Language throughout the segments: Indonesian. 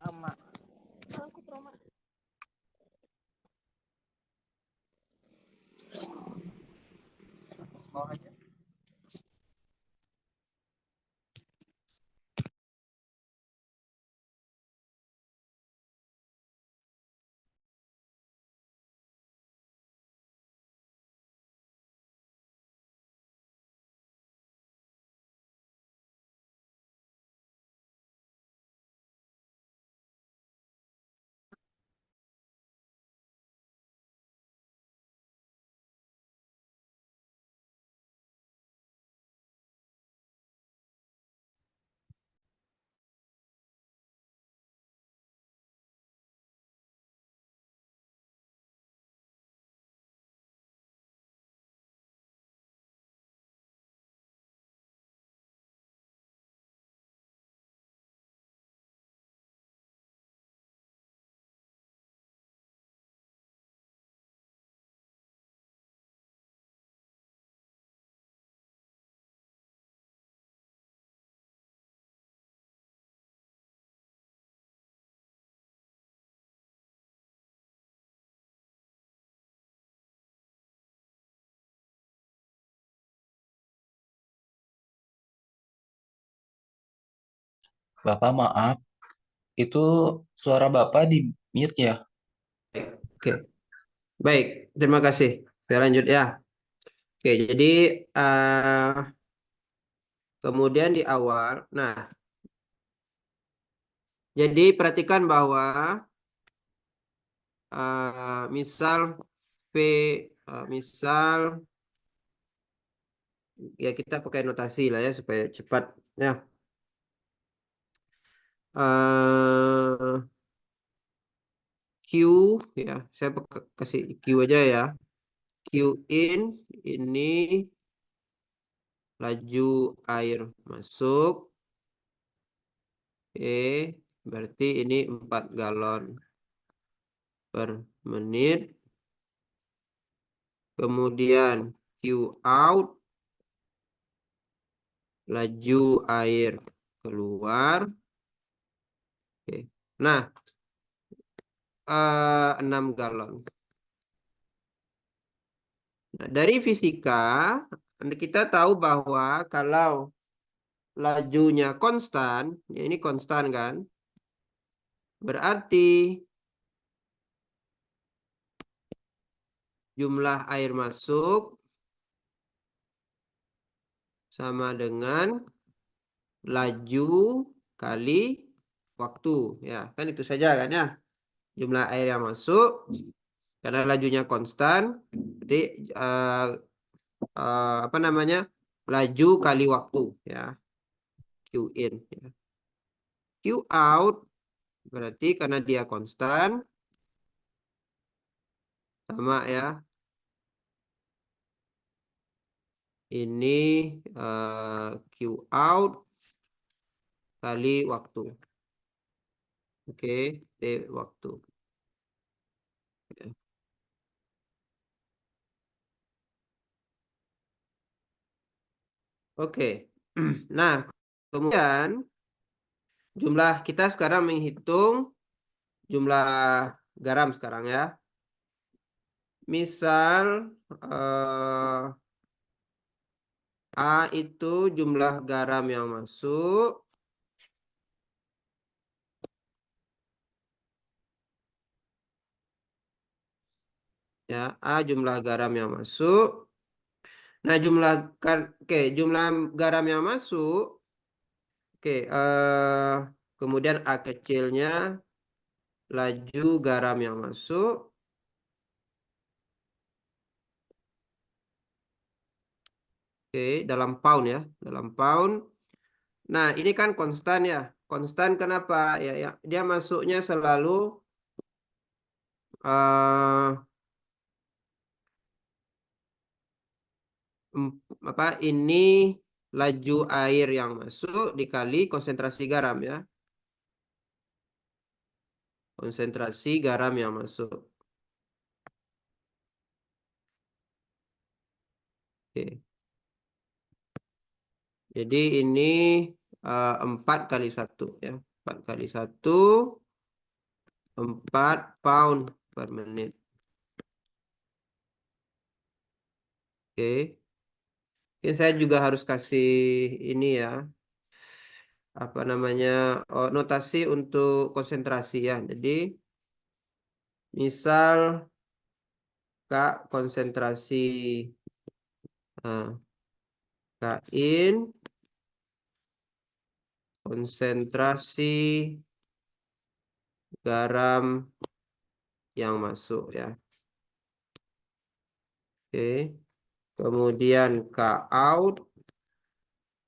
emak. Mau aja. Bapak maaf, itu suara Bapak di mute ya? Oke, baik. Terima kasih. Saya lanjut ya. Oke, jadi kemudian di awal, nah, jadi perhatikan bahwa misal P, misal ya kita pakai notasi lah ya supaya cepat ya. Q ya, saya kasih Q aja ya. Q in ini laju air masuk. Oke, berarti ini 4 galon per menit. Kemudian Q out, laju air keluar. Oke. Nah, 6 galon. Nah, dari fisika, kita tahu bahwa kalau lajunya konstan, ya ini konstan kan, berarti jumlah air masuk sama dengan laju kali waktu. Ya, kan itu saja kan ya. Jumlah air yang masuk, karena lajunya konstan, jadi apa namanya, laju kali waktu ya, Q in ya. Q out berarti karena dia konstan sama ya, ini Q out kali waktu. Oke, T waktu ya. Oke. Nah, kemudian jumlah kita sekarang menghitung jumlah garam sekarang ya. Misal A itu jumlah garam yang masuk. Ya, A jumlah garam yang masuk. Nah, jumlah garam yang masuk. Oke, kemudian A kecilnya laju garam yang masuk. Oke, dalam pound ya, dalam pound. Nah, ini kan konstan ya. Konstan kenapa? Ya, ya, dia masuknya selalu apa ini laju air yang masuk dikali konsentrasi garam ya. Konsentrasi garam yang masuk. Oke. Jadi ini 4 kali 1 ya. 4 kali 1 4 pound per menit. Oke. Ini saya juga harus kasih ini ya, apa namanya, notasi untuk konsentrasi ya. Jadi misal Kak konsentrasi Kain konsentrasi garam yang masuk ya. Oke. Kemudian Kout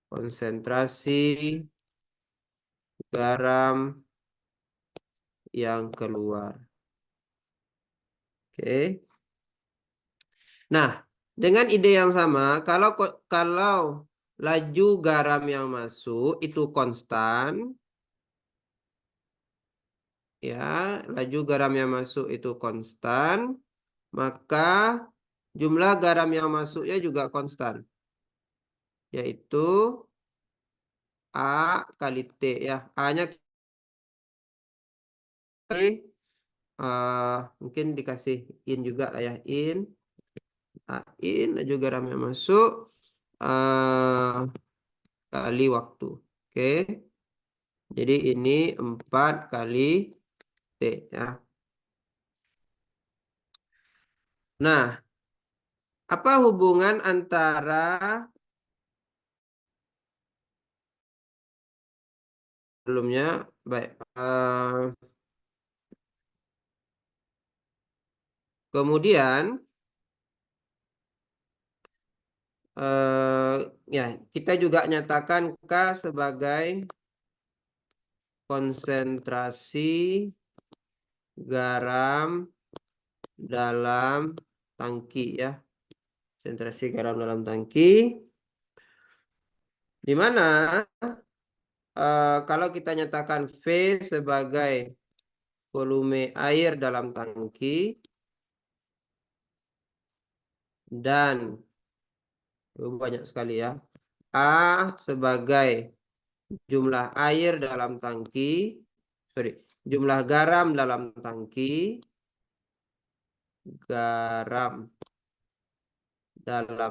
konsentrasi garam yang keluar. Oke. Nah, dengan ide yang sama, kalau laju garam yang masuk itu konstan, ya, laju garam yang masuk itu konstan, maka jumlah garam yang masuknya juga konstan, yaitu A kali T ya. A-nya mungkin dikasih in juga lah ya, in laju garam yang masuk kali waktu. Oke. Jadi ini 4 kali T ya. Nah, apa hubungan antara sebelumnya? Baik. Kemudian ya, kita juga nyatakan K sebagai konsentrasi garam dalam tangki ya. Konsentrasi garam dalam tangki. Di mana kalau kita nyatakan V sebagai volume air dalam tangki dan banyak sekali ya. A sebagai jumlah air dalam tangki, jumlah garam dalam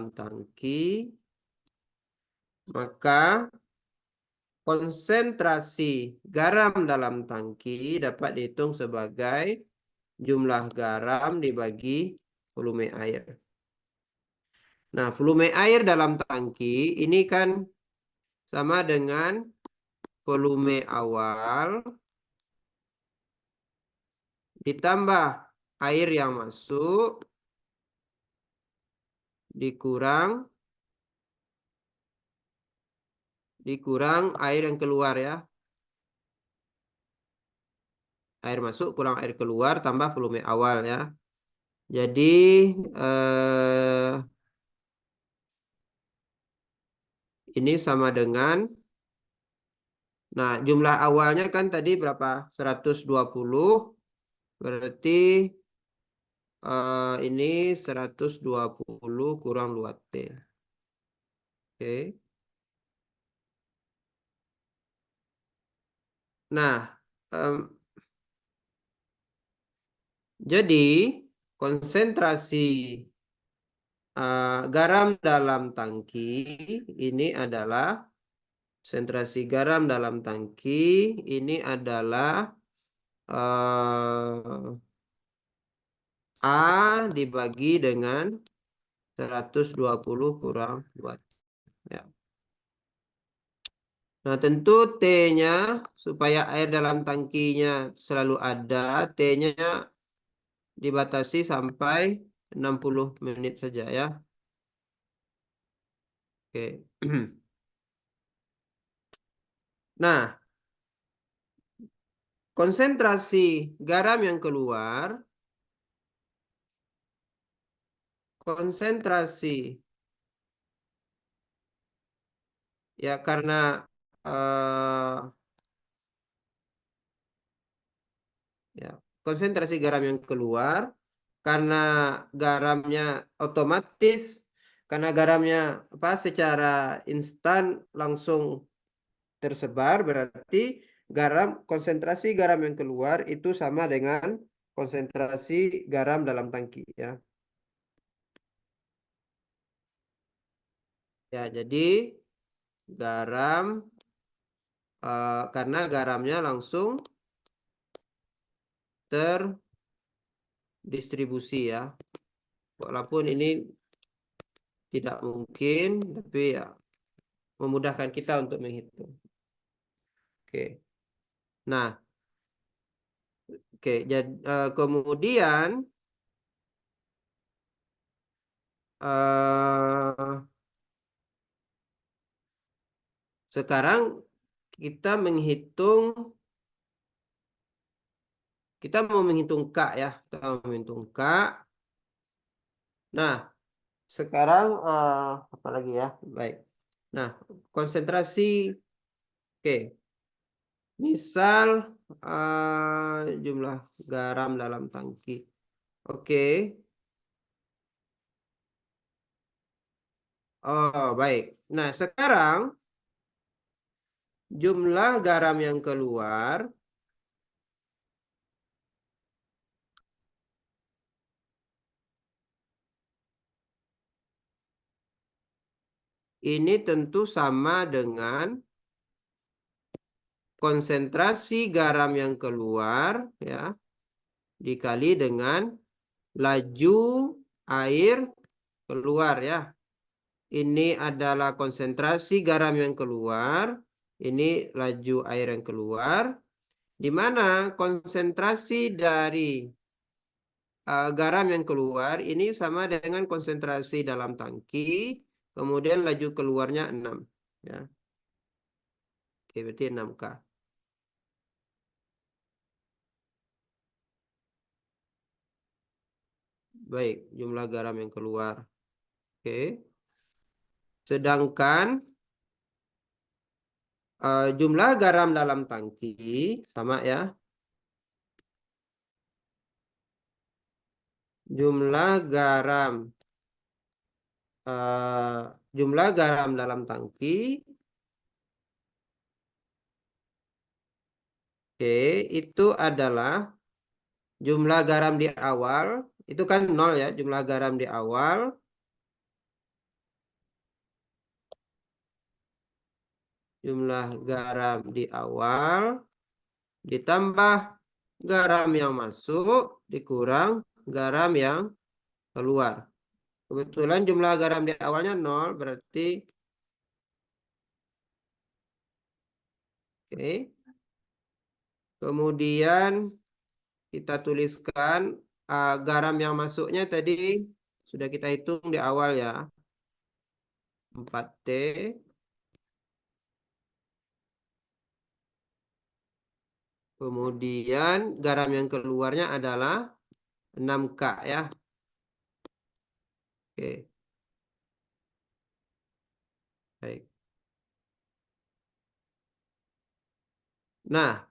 tangki, maka konsentrasi garam dalam tangki dapat dihitung sebagai jumlah garam dibagi volume air. Nah, volume air dalam tangki ini kan sama dengan volume awal ditambah air yang masuk dikurang air yang keluar ya. Air masuk kurang air keluar tambah volume awal ya. Jadi ini sama dengan, nah jumlah awalnya kan tadi berapa? 120, berarti ini 120 kurang 2T. Oke. Nah, jadi konsentrasi garam dalam tangki ini adalah konsentrasi garam dalam tangki ini adalah A dibagi dengan 120 kurang 2 ya. Nah, tentu T-nya supaya air dalam tangkinya selalu ada, T-nya dibatasi sampai 60 menit saja ya. Oke. Nah, konsentrasi garam yang keluar, konsentrasi ya karena ya, konsentrasi garam yang keluar karena garamnya otomatis, karena garamnya secara instan langsung tersebar, berarti konsentrasi garam yang keluar itu sama dengan konsentrasi garam dalam tangki ya. Ya, jadi garam karena garamnya langsung terdistribusi ya. Walaupun ini tidak mungkin, tapi ya memudahkan kita untuk menghitung. Oke. Nah, oke, jadi kemudian sekarang kita mau menghitung K ya. Kita mau menghitung K. Nah, sekarang apa lagi ya? Baik. Nah, konsentrasi, oke. Misal jumlah garam dalam tangki. Oke. Oh, baik. Nah, sekarang jumlah garam yang keluar ini tentu sama dengan konsentrasi garam yang keluar ya dikali dengan laju air keluar ya. Ini adalah konsentrasi garam yang keluar, ini laju air yang keluar, di mana konsentrasi dari garam yang keluar ini sama dengan konsentrasi dalam tangki, kemudian laju keluarnya 6 ya. Oke, berarti 6K. Baik, jumlah garam yang keluar. Oke. Sedangkan jumlah garam dalam tangki sama ya. Jumlah garam jumlah garam dalam tangki itu adalah jumlah garam di awal itu kan 0 ya, jumlah garam di awal ditambah garam yang masuk dikurang garam yang keluar. Kebetulan jumlah garam di awalnya 0 berarti oke. Kemudian kita tuliskan garam yang masuknya tadi sudah kita hitung di awal ya. 4T. Kemudian garam yang keluarnya adalah 6K ya. Oke. Baik. Nah,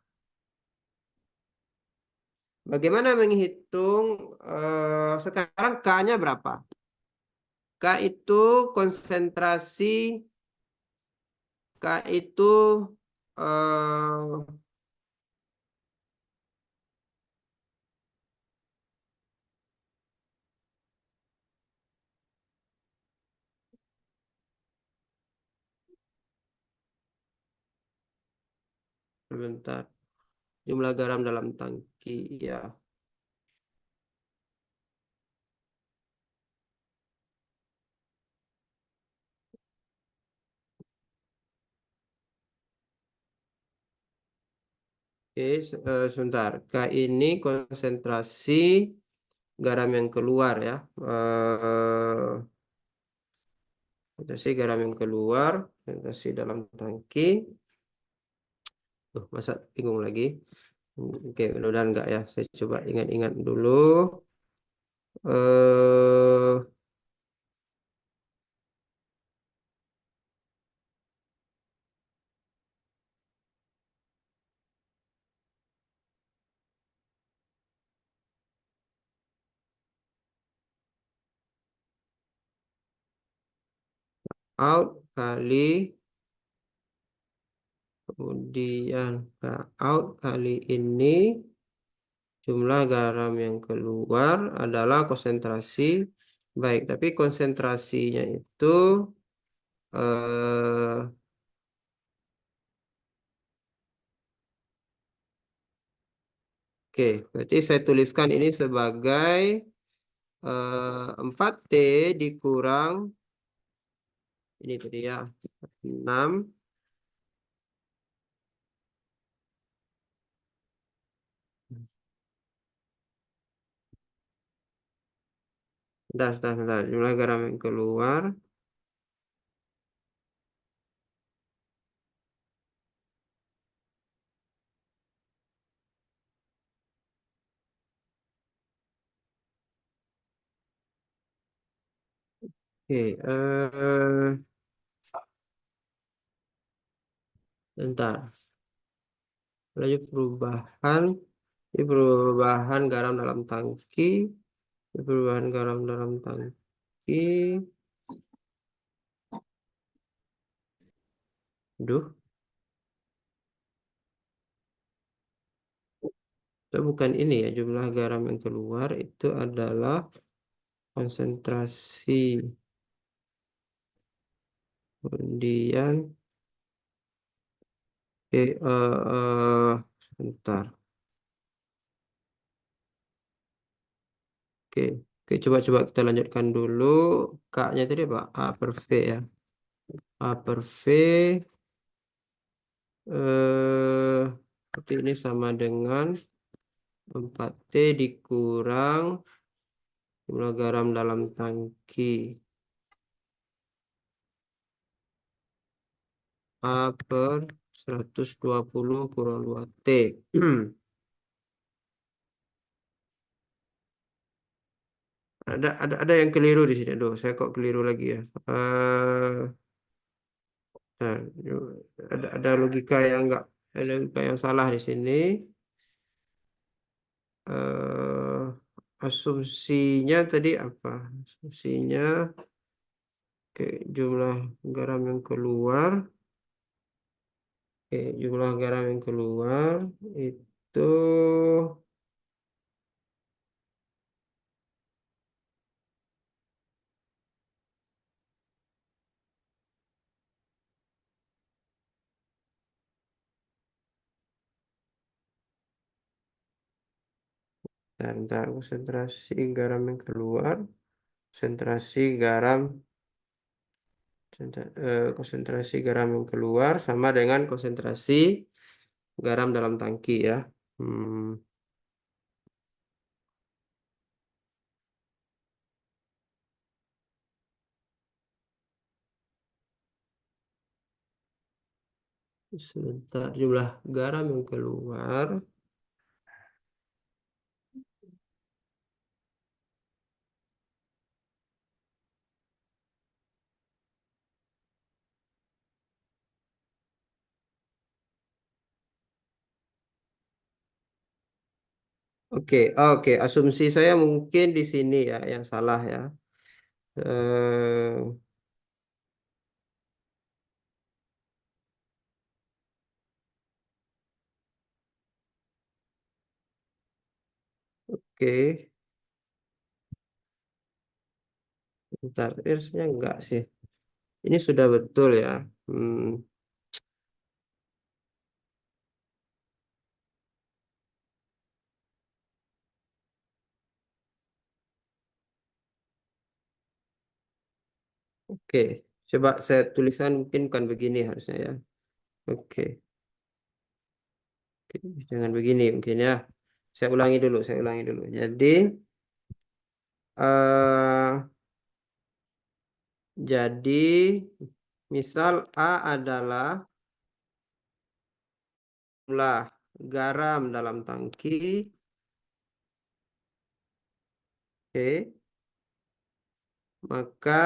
bagaimana menghitung sekarang K-nya berapa? K itu konsentrasi K itu sebentar. Jumlah garam dalam tangki ya. Oke, sebentar. K ini konsentrasi garam yang keluar ya. Konsentrasi garam yang keluar, konsentrasi dalam tangki. Masa bingung lagi. Oke, mudah-mudahan enggak ya. Saya coba ingat-ingat dulu. Out kali Kemudian out kali ini jumlah garam yang keluar adalah konsentrasi. Baik, tapi konsentrasinya itu eh, oke, berarti saya tuliskan ini sebagai 4T dikurang ini tadi ya 6. Bentar. Jumlah garam yang keluar. Oke, bentar. Laju perubahan garam dalam tangki, perubahan garam dalam tangki. Duh, itu bukan ini ya, jumlah garam yang keluar itu adalah konsentrasi. Kemudian, bentar. Oke, coba kita lanjutkan dulu. K-nya tadi apa? A per V ya. A per V. Berarti ini sama dengan 4T dikurang jumlah garam dalam tangki. A per 120 kurang 2T. Ada yang keliru di sini. Aduh, saya kok keliru lagi ya. Nah, ada logika yang enggak, ada logika yang salah di sini. eh Asumsinya tadi apa? Asumsinya oke, jumlah garam yang keluar. Oke, jumlah garam yang keluar itu bentar, konsentrasi garam yang keluar, konsentrasi garam konsentrasi garam yang keluar sama dengan konsentrasi garam dalam tangki ya. Hmm, sebentar, jumlah garam yang keluar. Oke, asumsi saya mungkin di sini ya yang salah ya. Eh, oke, bentar, harusnya enggak sih. Ini sudah betul ya. Hmm, oke, coba saya tuliskan mungkin bukan begini harusnya ya. Oke, oke, jangan begini mungkin ya. Saya ulangi dulu. Eh, jadi misal A adalah jumlah garam dalam tangki, oke, maka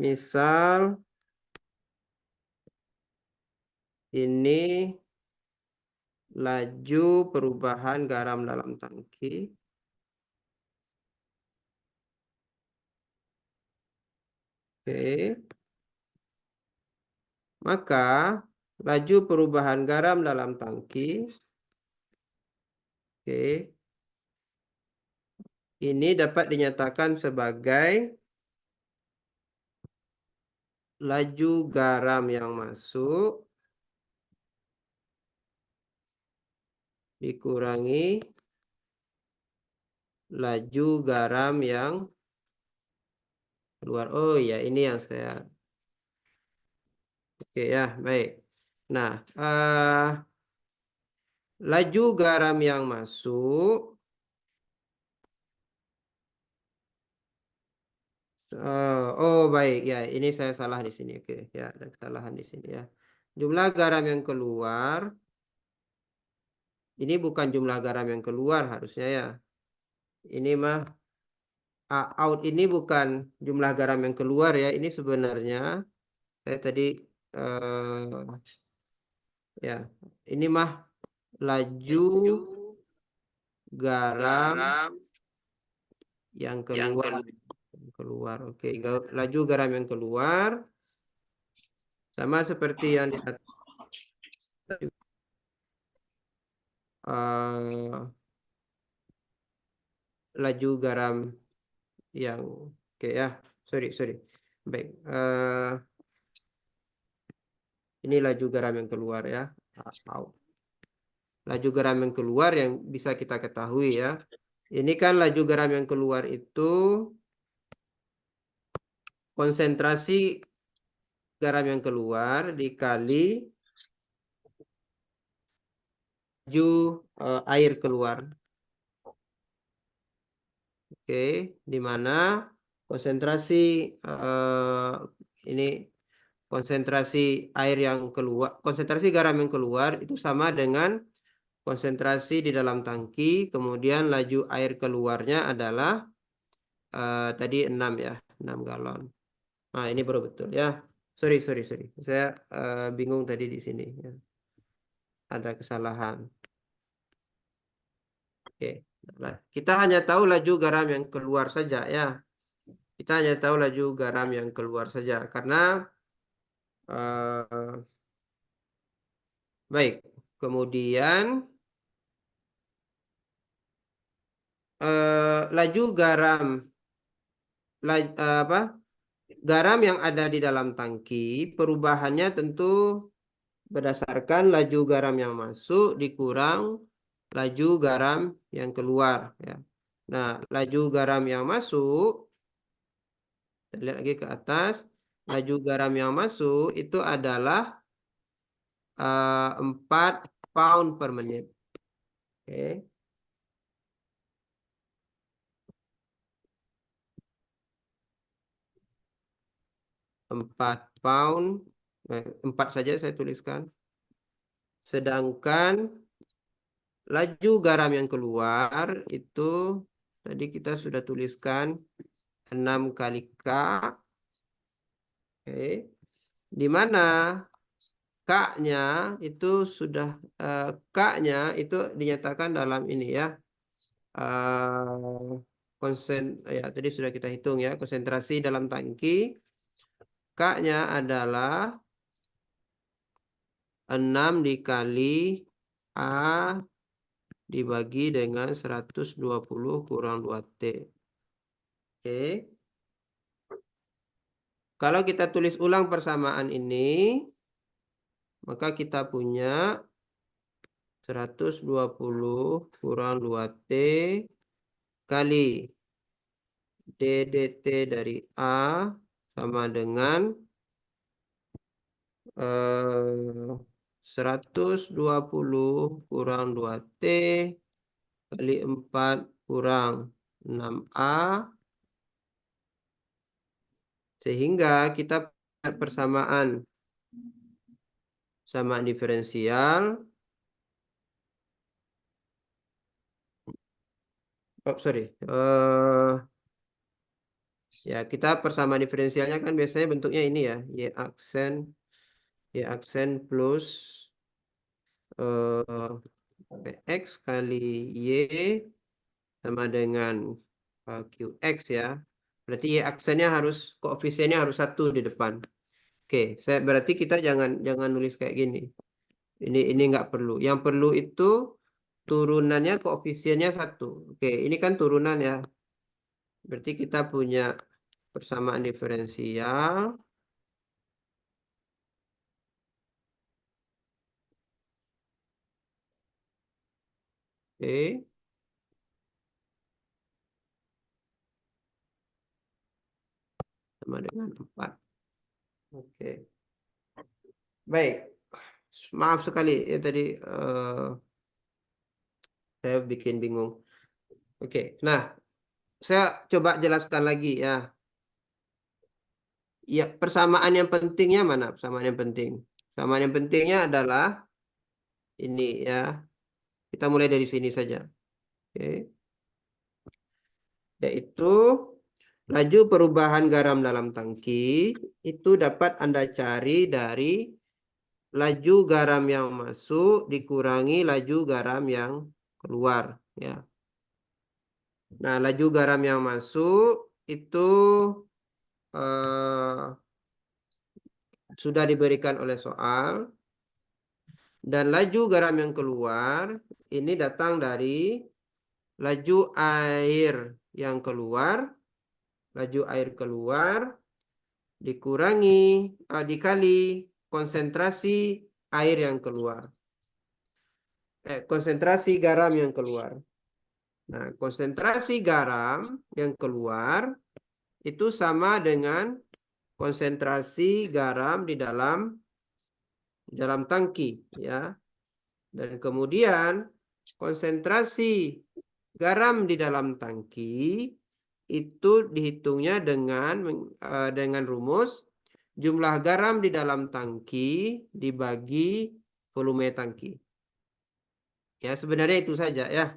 misal ini laju perubahan garam dalam tangki, oke, maka laju perubahan garam dalam tangki. Oke. Ini dapat dinyatakan sebagai laju garam yang masuk dikurangi laju garam yang keluar. Oh ya, ini yang saya. Oke ya, baik. Nah, laju garam yang masuk oh baik ya, ini saya salah di sini. Oke ya, ada kesalahan di sini ya. Jumlah garam yang keluar ini bukan jumlah garam yang keluar harusnya ya. Ini mah out ini bukan jumlah garam yang keluar ya. Ini sebenarnya saya tadi ya, ini mah laju garam yang keluar. Oke, laju garam yang keluar sama seperti yang di atas. Laju garam yang oke ya, sorry. Baik, ini laju garam yang keluar ya. Laju garam yang keluar yang bisa kita ketahui ya. Ini kan laju garam yang keluar itu konsentrasi garam yang keluar dikali laju air keluar. Oke, di mana konsentrasi ini konsentrasi air yang keluar, konsentrasi garam yang keluar itu sama dengan konsentrasi di dalam tangki, kemudian laju air keluarnya adalah tadi 6 ya, 6 galon. Nah, ini baru betul ya. Sorry. Saya bingung tadi di sini ya. Ada kesalahan. Oke. Nah, kita hanya tahu laju garam yang keluar saja ya. Kita hanya tahu laju garam yang keluar saja karena baik. Kemudian laju garam garam yang ada di dalam tangki perubahannya tentu berdasarkan laju garam yang masuk dikurang laju garam yang keluar ya. Nah, laju garam yang masuk, kita lihat lagi ke atas, laju garam yang masuk itu adalah 4 pound per menit. Oke. 4 pound, 4 saja saya tuliskan. Sedangkan laju garam yang keluar itu tadi kita sudah tuliskan 6 kali K. Oke. Di mana K-nya itu sudah K-nya itu dinyatakan dalam ini ya. Ya tadi sudah kita hitung ya, konsentrasi dalam tangki K-nya adalah 6 dikali A dibagi dengan 120 kurang 2T. Oke. Kalau kita tulis ulang persamaan ini, maka kita punya 120 kurang 2T kali DDT dari A sama dengan 120 kurang 2T kali 4 kurang 6A. Sehingga kita persamaan diferensial. Oh, sorry. Ya, kita persamaan diferensialnya kan biasanya bentuknya ini ya. Y aksen plus PX kali Y sama dengan QX ya. Berarti Y aksennya harus, koefisiennya harus 1 di depan. Oke, berarti kita jangan nulis kayak gini. Ini nggak perlu. Yang perlu itu turunannya koefisiennya 1. Oke, ini kan turunan ya. Berarti kita punya persamaan diferensial. Oke. Sama dengan 4. Oke. Baik. Maaf sekali ya tadi saya bikin bingung. Oke. Nah, saya coba jelaskan lagi ya. Ya, persamaan yang pentingnya mana? Persamaan yang penting. Persamaan yang pentingnya adalah ini ya. Kita mulai dari sini saja. Oke. Yaitu laju perubahan garam dalam tangki itu dapat Anda cari dari laju garam yang masuk dikurangi laju garam yang keluar ya. Nah, laju garam yang masuk itu sudah diberikan oleh soal, dan laju garam yang keluar ini datang dari laju air yang keluar, laju air keluar dikurangi dikali konsentrasi air yang keluar, konsentrasi garam yang keluar. Nah, konsentrasi garam yang keluar itu sama dengan konsentrasi garam di dalam tangki ya. Dan kemudian konsentrasi garam di dalam tangki itu dihitungnya dengan rumus jumlah garam di dalam tangki dibagi volume tangki. Ya, sebenarnya itu saja ya.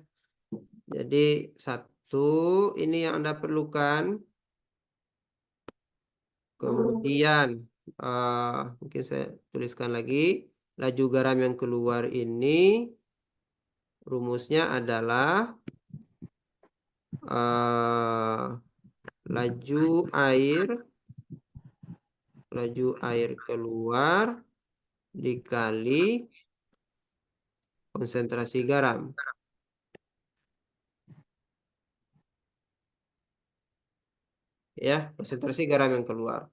Jadi satu ini yang Anda perlukan. Kemudian mungkin saya tuliskan lagi laju garam yang keluar ini rumusnya adalah laju air keluar dikali konsentrasi garam. Ya, konsentrasi garam yang keluar.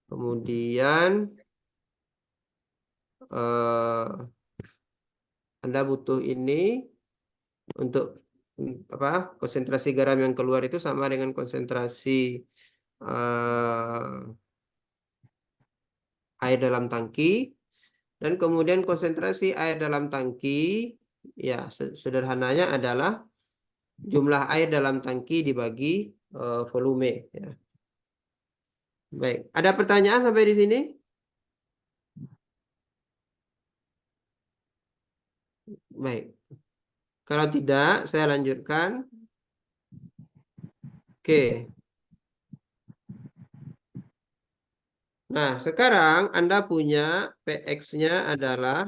Kemudian Anda butuh ini untuk apa? Konsentrasi garam yang keluar itu sama dengan konsentrasi air dalam tangki, dan kemudian konsentrasi air dalam tangki ya sederhananya adalah jumlah air dalam tangki dibagi volume ya. Baik, ada pertanyaan sampai di sini? Baik. Kalau tidak, saya lanjutkan. Oke. Nah, sekarang Anda punya PX-nya adalah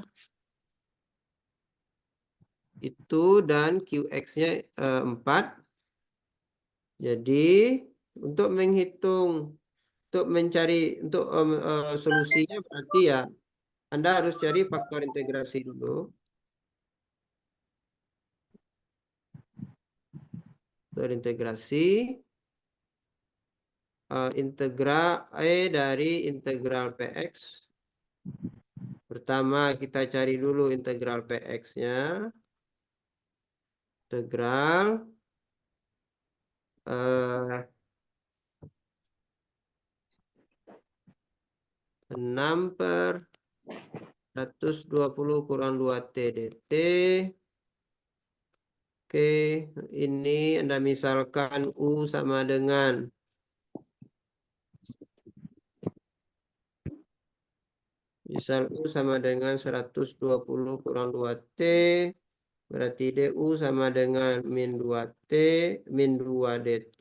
itu dan QX-nya 4. Jadi, untuk mencari solusinya berarti ya Anda harus cari faktor integrasi dulu. Faktor integrasi integral dari integral PX. Pertama kita cari dulu integral PX-nya. Integral 6/120 kurang 2T dt. Oke, ini Anda misalkan U sama dengan U sama dengan 120 kurang 2T. Berarti DU sama dengan min 2T, min 2 dt.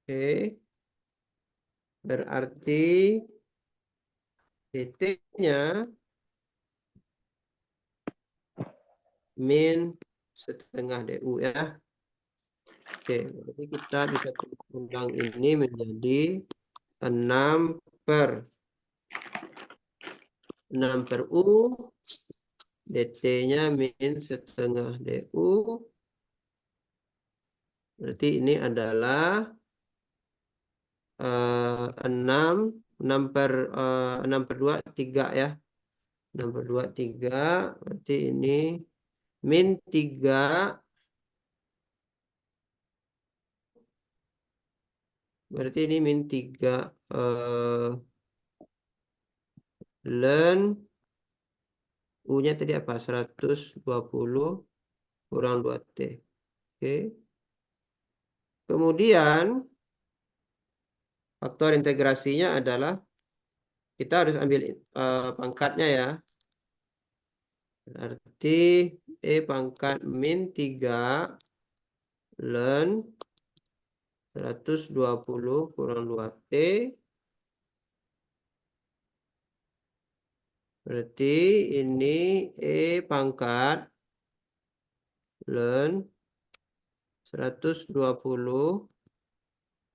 Oke. Berarti dt-nya min setengah DU ya. Oke, berarti kita bisa ulang ini menjadi 6 per 6 per U. DT-nya min setengah DU. Berarti ini adalah 6 per 2 3 ya. 6 per 2 3. Berarti ini min 3. Berarti ini min 3 ln U-nya tadi apa? 120 kurang 2T. Oke. Kemudian faktor integrasinya adalah kita harus ambil pangkatnya ya. Berarti E pangkat min 3 ln 120 kurang 2T. Berarti ini E pangkat ln 120.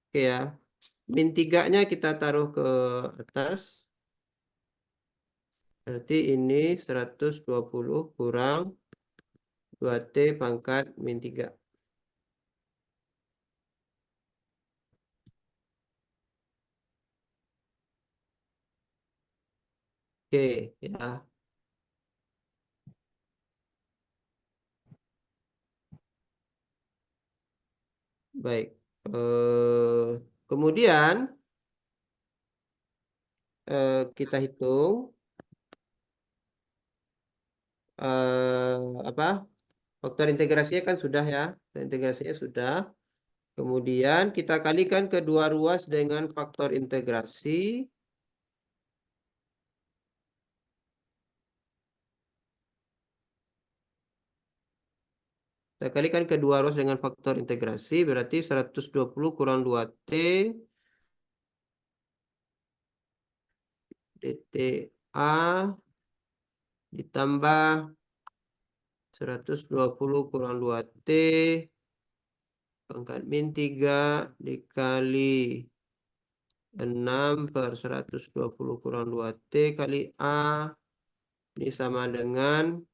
Oke ya. Min 3-nya kita taruh ke atas. Berarti ini 120 kurang 2T pangkat min 3. Oke ya. Baik. Kemudian kita hitung apa? Faktor integrasinya kan sudah ya. Integrasinya sudah. Kemudian kita kalikan kedua ruas dengan faktor integrasi. Kita kalikan kedua ruas dengan faktor integrasi. Berarti 120 kurang 2T. DTA ditambah 120 kurang 2T pangkat min 3 dikali 6 per 120 kurang 2T kali A. Ini sama dengan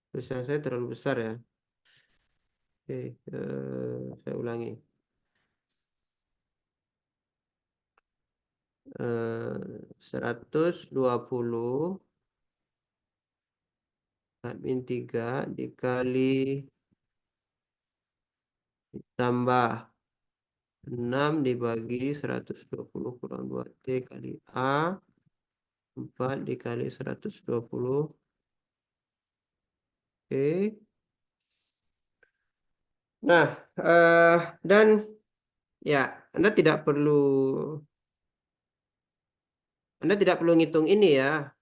tulisan saya terlalu besar ya. Oke, saya ulangi. 120 min 3 dikali tambah 6 dibagi 120 kurang 2T kali A. 4 dikali 120. Oke. Nah, dan ya, Anda tidak perlu ngitung ini ya.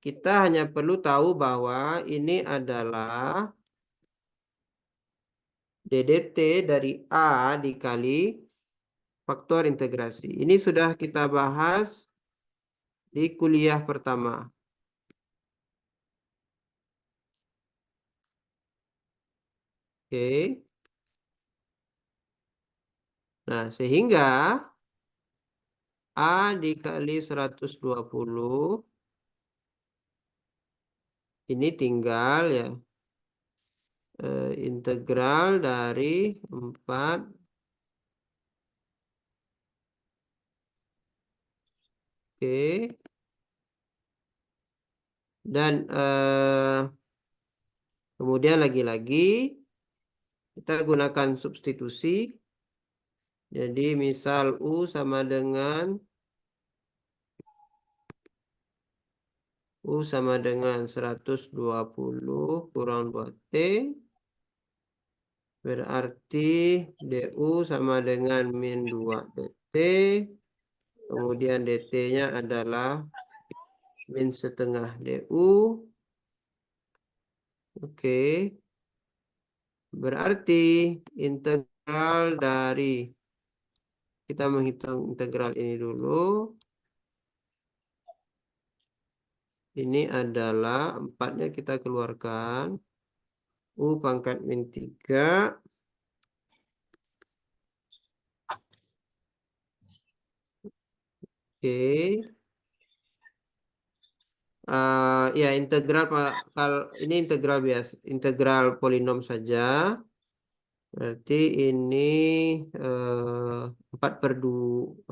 Kita hanya perlu tahu bahwa ini adalah DDT dari A dikali faktor integrasi. Ini sudah kita bahas di kuliah pertama. Oke. Nah, sehingga A dikali 120 ini tinggal ya integral dari 4 oke. Dan kemudian lagi-lagi kita gunakan substitusi. Jadi misal U sama dengan 120 kurang 2T. Berarti DU sama dengan min 2 DT. Kemudian DT-nya adalah min setengah DU. Oke. Berarti integral dari, kita menghitung integral ini dulu. Ini adalah 4-nya kita keluarkan. U pangkat min 3 Ya, integral kalau ini integral biasa, integral polinom saja. Berarti ini 4/2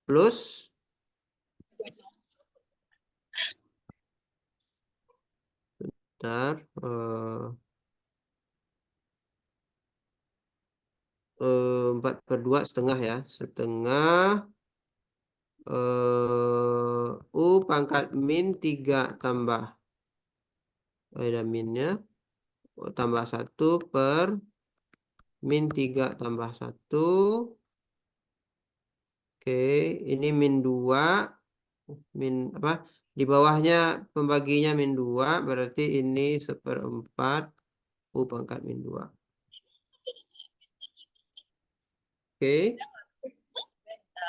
plus bentar, 4/2 setengah ya, setengah U pangkat min 3 tambah ada minnya tambah 1 per min 3 tambah 1. Oke, ini min 2 min apa? Di bawahnya pembaginya min 2 berarti ini 1/4 U pangkat min 2. Oke,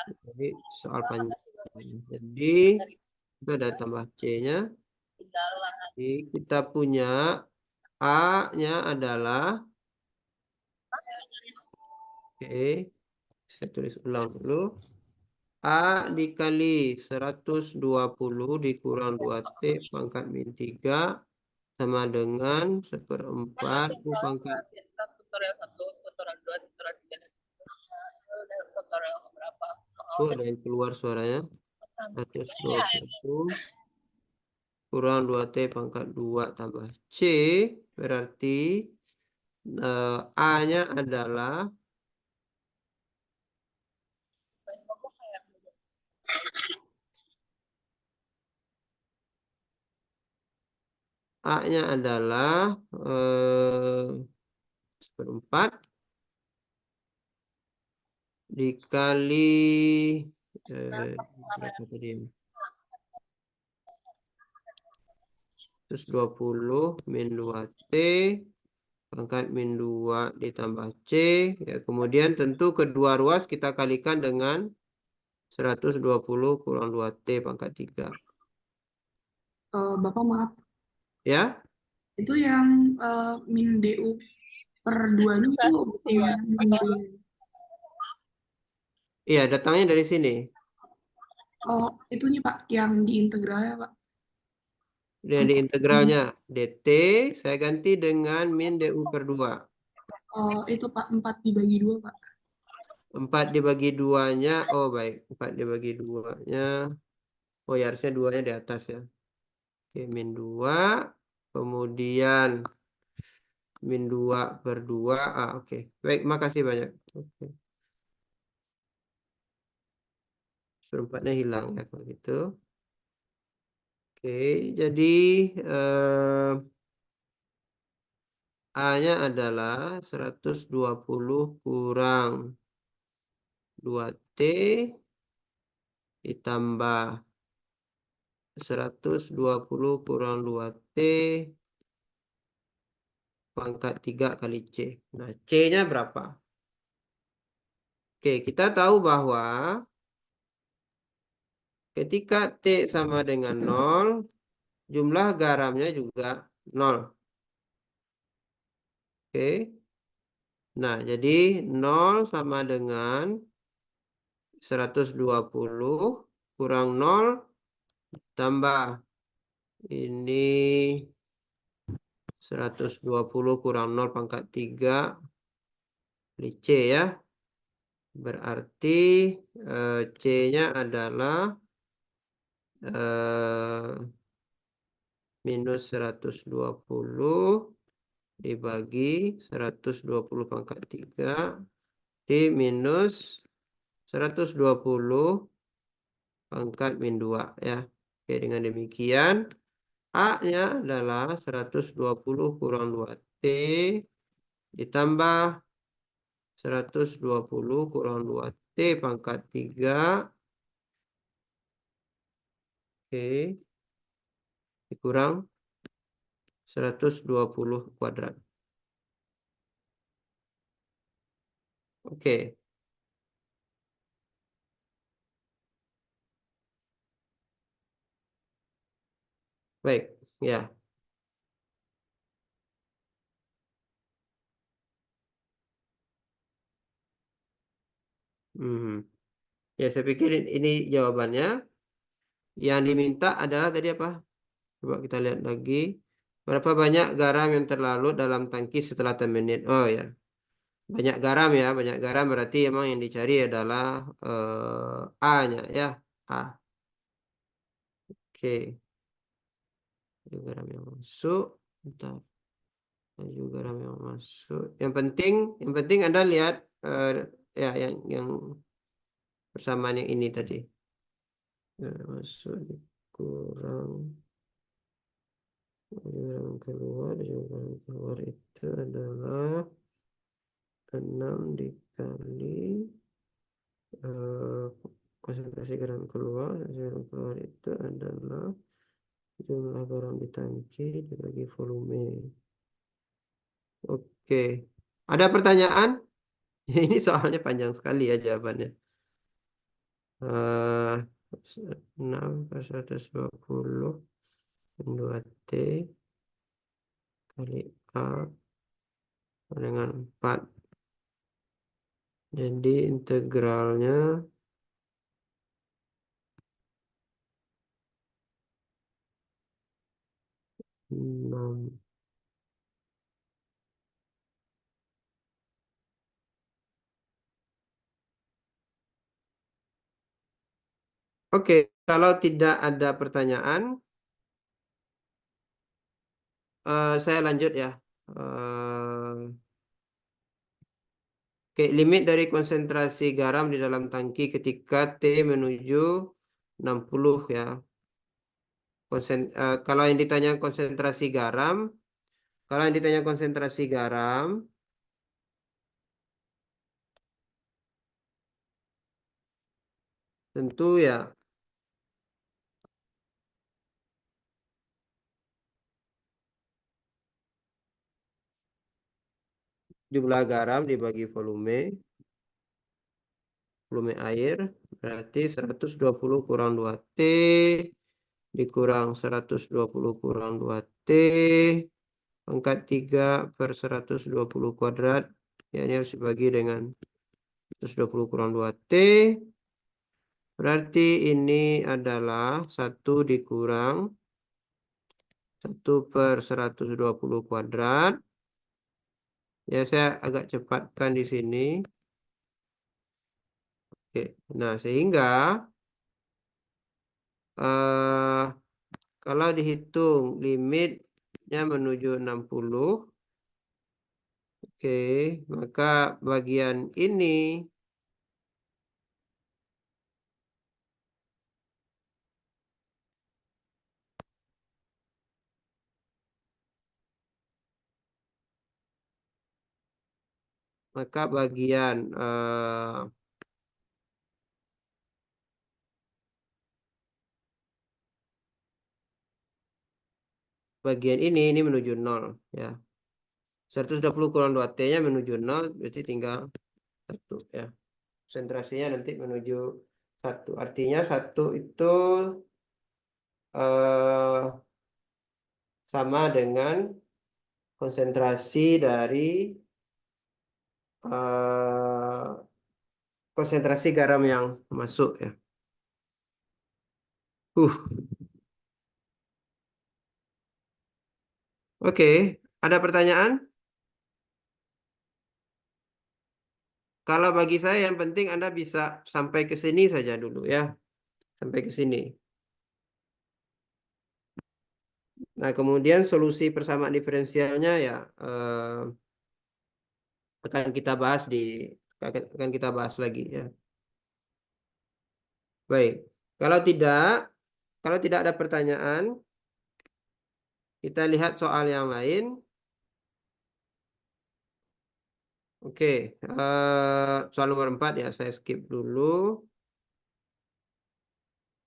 jadi soal panjang. Jadi kita ada tambah C-nya. Jadi kita punya A-nya adalah, oke, saya tulis ulang dulu. A dikali 120 dikurang 2T pangkat min 3 sama dengan 1/4 U pangkat. Tutorial 1, tutorial 2, tutorial 3, dan tutorial berapa? Oh, ada yang keluar suaranya. 120 kurang 2T pangkat 2 tambah C. Berarti A-nya adalah A-nya adalah 1/4 dikali berapa tadi? 120 min 2T pangkat min 2 ditambah C. Ya, kemudian tentu kedua ruas kita kalikan dengan 120 kurang 2T pangkat 3. Bapak maaf, Ya, itu yang min DU per 2-nya itu bukannya min DU. iya datangnya dari sini. Oh, itunya Pak, yang di integralnya Pak. Dan di integralnya DT saya ganti dengan min DU per 2. Itu Pak, 4 dibagi 2 Pak. 4 dibagi 2-nya, oh baik, 4 dibagi 2-nya. Oh ya, harusnya 2-nya di atas ya. Oke, min 2. Kemudian min 2 per 2. Oke. Baik, makasih banyak. Oke. 4-nya hilang ya kalau gitu. Oke, jadi A-nya adalah 120 kurang 2T ditambah 120 kurang 2T pangkat 3 kali C. Nah, C-nya berapa? Oke, kita tahu bahwa ketika T sama dengan 0, jumlah garamnya juga 0. Oke. Nah, jadi 0 sama dengan 120 kurang 0 tambah ini 120 kurang 0 pangkat 3 kali C ya. Berarti C-nya adalah minus 120 dibagi 120 pangkat 3 di minus 120 pangkat min 2 ya. Oke, dengan demikian A-nya adalah 120 kurang 2T ditambah 120 kurang 2T pangkat 3. Oke. Dikurang 120 kuadrat. Oke. Baik, ya. Hmm. Ya, saya pikir ini jawabannya. Yang diminta adalah tadi apa? Coba kita lihat lagi. Berapa banyak garam yang terlarut dalam tangki setelah termenit? Oh ya, banyak garam ya. Banyak garam berarti emang yang dicari adalah A-nya ya. A. Oke. Laju garam yang masuk. Bentar. Laju garam yang masuk. Yang penting Anda lihat ya yang persamaan yang ini tadi. Garam masuk dikurang. Yang keluar itu adalah 6 dikali konsentrasi garam keluar itu adalah jumlah garam di tangki dibagi volume. Oke, ada pertanyaan? Ini soalnya panjang sekali ya jawabannya. 6 per 120 2T kali A dengan 4. Jadi integralnya 6. Oke, kalau tidak ada pertanyaan, saya lanjut ya. Oke, limit dari konsentrasi garam di dalam tangki ketika T menuju 60 ya. Kalau yang ditanya konsentrasi garam, tentu ya jumlah garam dibagi volume air berarti 120 kurang 2T dikurang 120 kurang 2T pangkat 3 per 120 kuadrat. Ya, ini harus dibagi dengan 120 kurang 2T. Berarti ini adalah 1 dikurang 1 per 120 kuadrat. Ya, saya agak cepatkan di sini. Oke. Nah, sehingga kalau dihitung limitnya menuju 60, oke, maka bagian ini bagian ini menuju 0 ya. 120 kurang 2T-nya menuju 0 berarti tinggal 1 ya. Konsentrasinya nanti menuju 1. Artinya 1 itu sama dengan konsentrasi dari konsentrasi garam yang masuk ya. Oke, ada pertanyaan? Kalau bagi saya yang penting Anda bisa sampai ke sini saja dulu ya. Sampai ke sini. Nah, kemudian solusi persamaan diferensialnya ya akan kita bahas lagi ya. Baik. Kalau tidak ada pertanyaan, kita lihat soal yang lain. Oke, soal nomor 4 ya, saya skip dulu.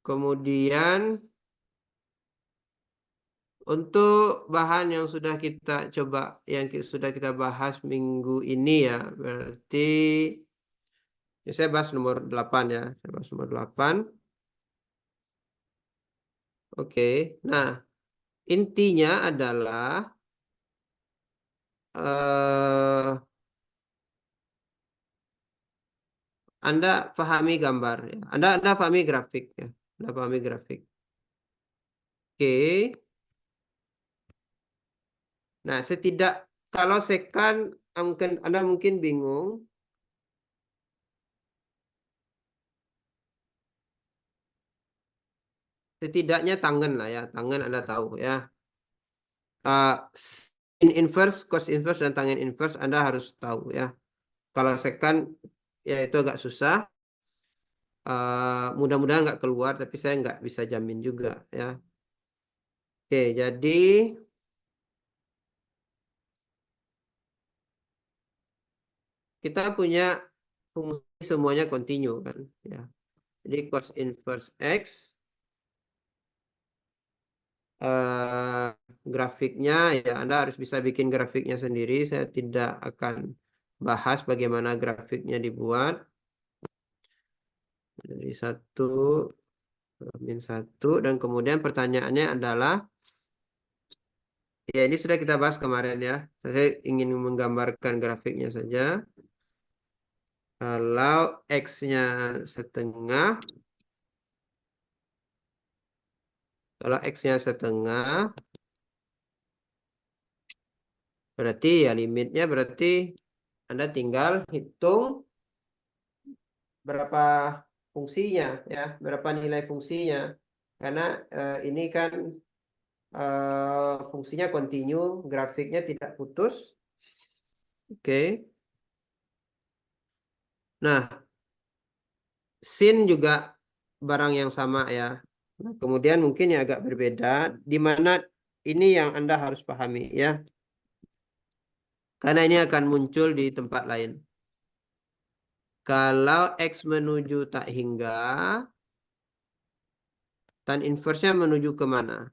Kemudian untuk bahan yang sudah kita bahas minggu ini ya, berarti ya saya bahas nomor 8 ya. Saya bahas nomor 8. Oke, nah intinya adalah Anda pahami gambar ya. Anda pahami grafik ya. Anda pahami grafik. Oke. Nah, kalau sekan Anda mungkin bingung. Setidaknya tangen lah ya. Tangen Anda tahu ya. Sin inverse, cos inverse, dan tangen inverse Anda harus tahu ya. Kalau sekan ya itu agak susah. Mudah-mudahan nggak keluar, tapi saya nggak bisa jamin juga ya. Oke, jadi kita punya fungsi semuanya kontinu kan ya. Jadi cos inverse X grafiknya ya Anda harus bisa bikin grafiknya sendiri. Saya tidak akan bahas bagaimana grafiknya dibuat. Dari 1 min 1 dan kemudian pertanyaannya adalah ya ini sudah kita bahas kemarin ya. Saya ingin menggambarkan grafiknya saja. Kalau X-nya setengah, berarti ya limitnya berarti Anda tinggal hitung berapa fungsinya ya, berapa nilai fungsinya. Karena ini kan fungsinya kontinu, grafiknya tidak putus. Oke. Nah, sin juga barang yang sama ya. Nah, kemudian mungkin yang agak berbeda, di mana ini yang Anda harus pahami ya. Karena ini akan muncul di tempat lain. Kalau X menuju tak hingga, tan inverse-nya menuju kemana?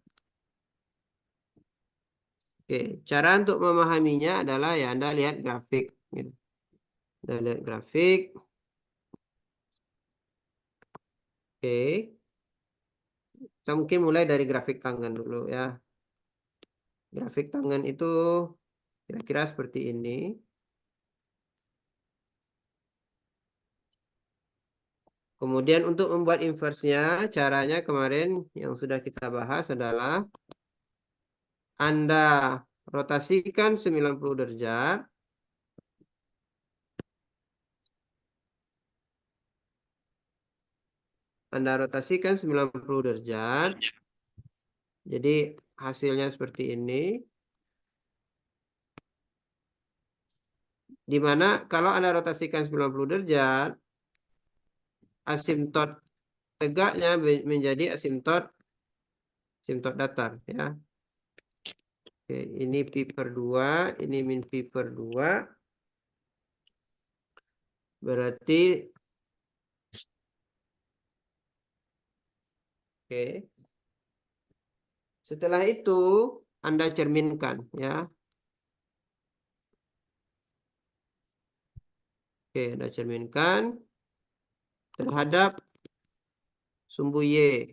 Oke, cara untuk memahaminya adalah ya Anda lihat grafik. Ya. Anda lihat grafik. Oke. Kita mungkin mulai dari grafik tangan dulu ya. Grafik tangan itu kira-kira seperti ini. Kemudian untuk membuat inverse-nya, caranya kemarin yang sudah kita bahas adalah Anda rotasikan 90 derajat. Anda rotasikan 90 derajat. Jadi hasilnya seperti ini. Di mana kalau Anda rotasikan 90 derajat, asimtot tegaknya menjadi asimtot datar ya. Oke, ini pi per 2, ini min pi per 2. Berarti oke. Setelah itu Anda cerminkan ya. Oke, Anda cerminkan terhadap sumbu Y.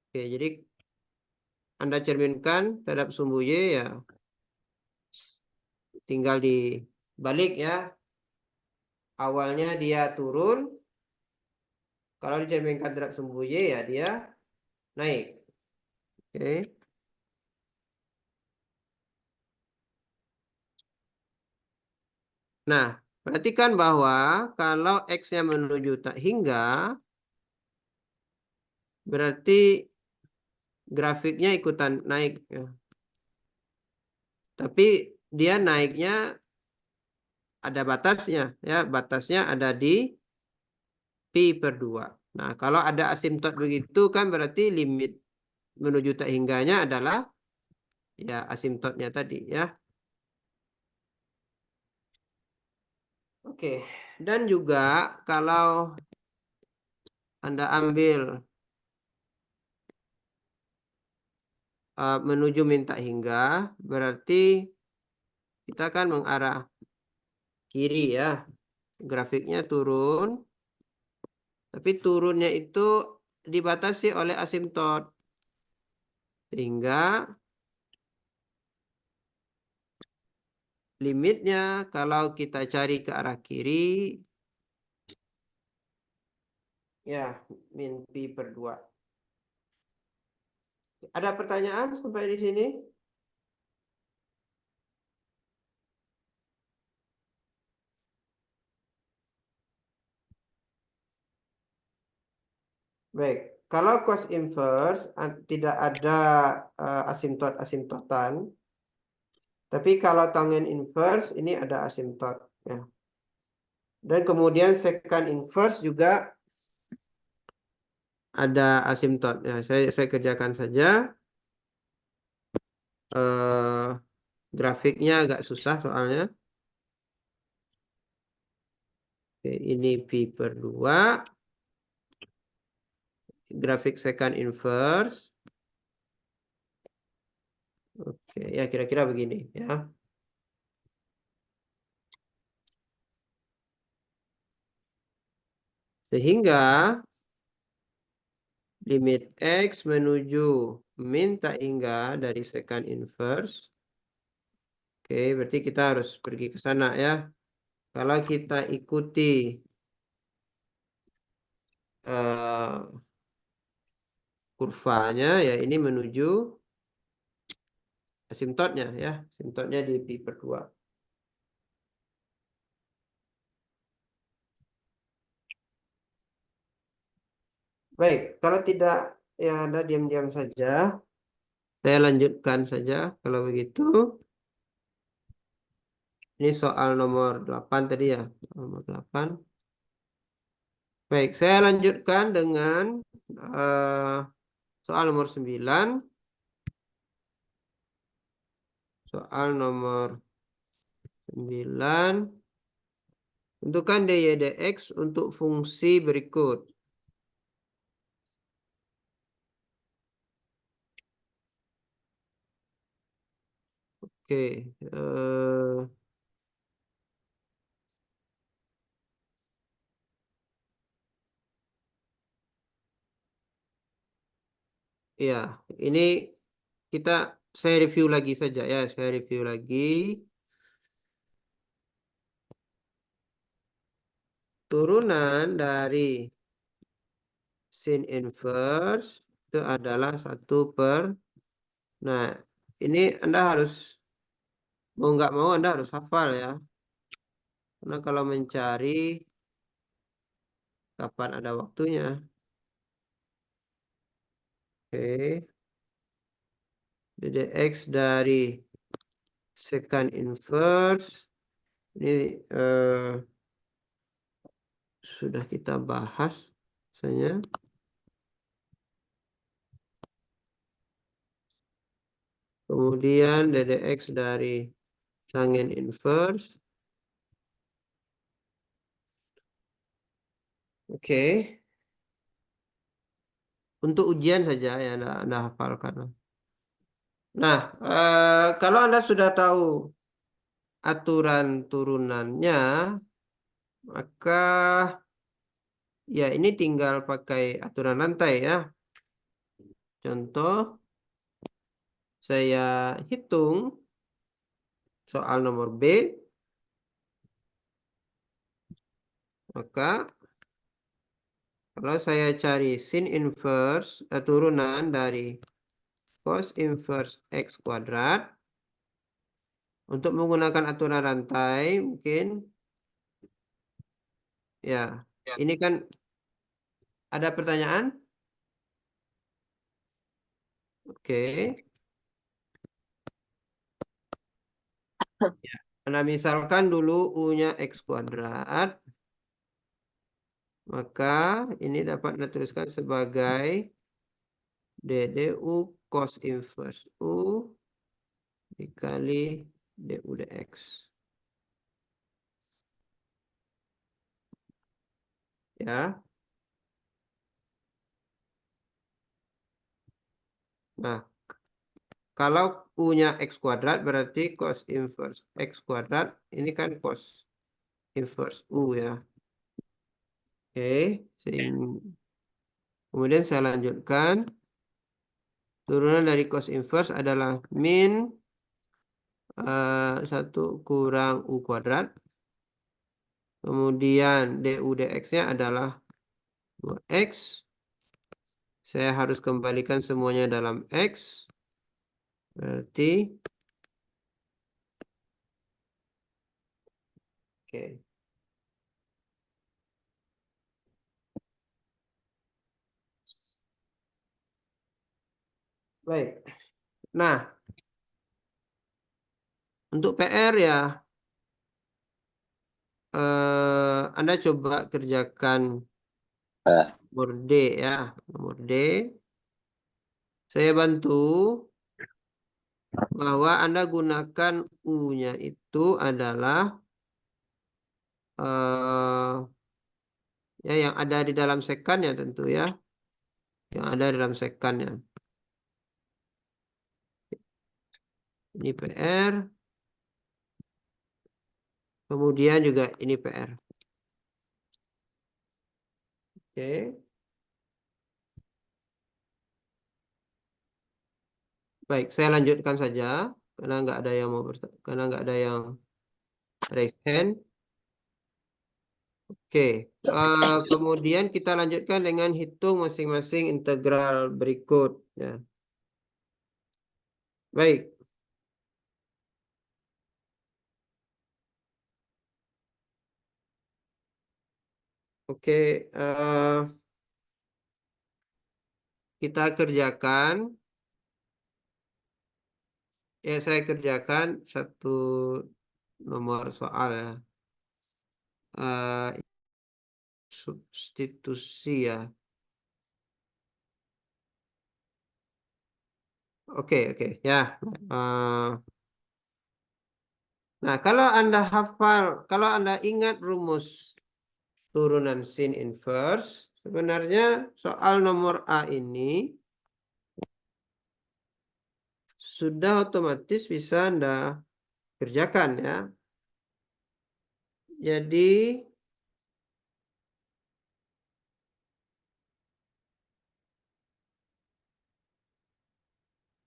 Oke, jadi Anda cerminkan terhadap sumbu Y ya. Tinggal dibalik ya. Awalnya dia turun. Kalau dicerminkan terhadap sumbu Y ya dia naik. Oke. Nah, perhatikan bahwa kalau X-nya menuju tak hingga, berarti grafiknya ikutan naik. Ya. Tapi dia naiknya ada batasnya. Ya, batasnya ada di pi per 2. Nah, kalau ada asimtot begitu kan berarti limit menuju tak hingganya adalah ya asimtotnya tadi ya. Oke, dan juga kalau Anda ambil menuju minta hingga, berarti kita akan mengarah kiri ya. Grafiknya turun, tapi turunnya itu dibatasi oleh asimtot. Sehingga limitnya kalau kita cari ke arah kiri, ya, min pi per 2. Ada pertanyaan sampai di sini? Baik, kalau cos inverse tidak ada asimtot-asimtotan, tapi kalau tangen inverse ini ada asimtot, ya. Dan kemudian secant inverse juga ada asimtot, ya. Saya kerjakan saja. Grafiknya agak susah soalnya. Oke, ini pi per 2. Grafik secant inverse. Oke, ya kira-kira begini, ya. Sehingga limit X menuju min tak hingga dari secant inverse. Oke, berarti kita harus pergi ke sana, ya. Kalau kita ikuti kurvanya, ya ini menuju asimtotnya, ya. Asimtotnya di pi per 2. Baik, kalau tidak, ya Anda diam-diam saja. Saya lanjutkan saja kalau begitu. Ini soal nomor 8 tadi, ya. Nomor 8. Baik, saya lanjutkan dengan soal nomor 9. Soal nomor 9. Tentukan dy dx untuk fungsi berikut. Oke. Ya, ini saya review lagi saja, ya. Saya review lagi. Turunan dari sin inverse itu adalah 1 per. Nah, ini Anda harus, mau nggak mau Anda harus hafal, ya. Karena kalau mencari kapan ada waktunya. Oke. Dx dari secant inverse ini sudah kita bahas misalnya. Kemudian ddx dari tangen inverse. Oke. Untuk ujian saja, ya, Anda hafalkan. Nah, kalau Anda sudah tahu aturan turunannya, maka ya ini tinggal pakai aturan rantai, ya. Contoh, saya hitung soal nomor B. Maka kalau saya cari sin inverse turunan dari cos inverse X kuadrat, untuk menggunakan aturan rantai mungkin, ya, ini kan ada pertanyaan? Oke. Ya. Nah, misalkan dulu U-nya X kuadrat, maka ini dapat dituliskan sebagai DDU cos inverse U dikali DU dx. Ya. Nah, kalau U-nya X kuadrat berarti cos inverse X kuadrat. Ini kan cos inverse U, ya. Oke. Kemudian saya lanjutkan. Turunan dari cos inverse adalah min 1 kurang U kuadrat. Kemudian du dx-nya adalah 2x. Saya harus kembalikan semuanya dalam x. Berarti oke. Baik. Nah, untuk PR ya, Anda coba kerjakan nomor D ya. Nomor D. Saya bantu bahwa Anda gunakan U-nya itu adalah ya yang ada di dalam sekannya tentu ya. Yang ada dalam sekannya. Ini PR. Kemudian juga ini PR. Oke. Baik, saya lanjutkan saja karena nggak ada yang mau karena nggak ada yang raise hand. Oke, kemudian kita lanjutkan dengan hitung masing-masing integral berikut ya. Baik. Oke, kita kerjakan. Ya, saya kerjakan satu nomor soal ya. Substitusi ya. Oke, ya. Nah, kalau Anda ingat rumus turunan sin inverse, sebenarnya soal nomor A ini sudah otomatis bisa Anda kerjakan ya. Jadi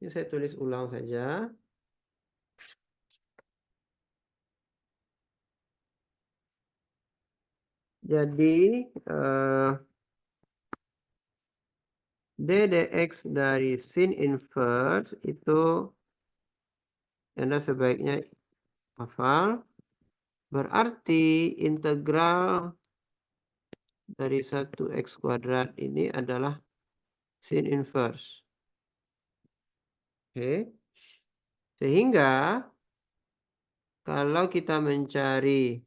ini saya tulis ulang saja. Jadi d dx dari sin inverse itu Anda sebaiknya hafal. Berarti integral dari 1x kuadrat ini adalah sin inverse. Oke. Sehingga kalau kita mencari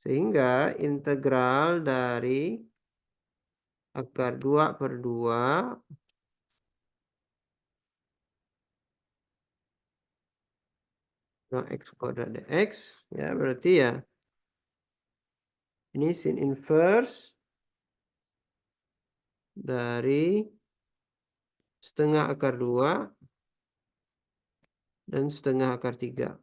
sehingga integral dari akar 2/2 x kuadrat dx ya berarti ya ini sin inverse dari setengah akar 2 dan setengah akar 3.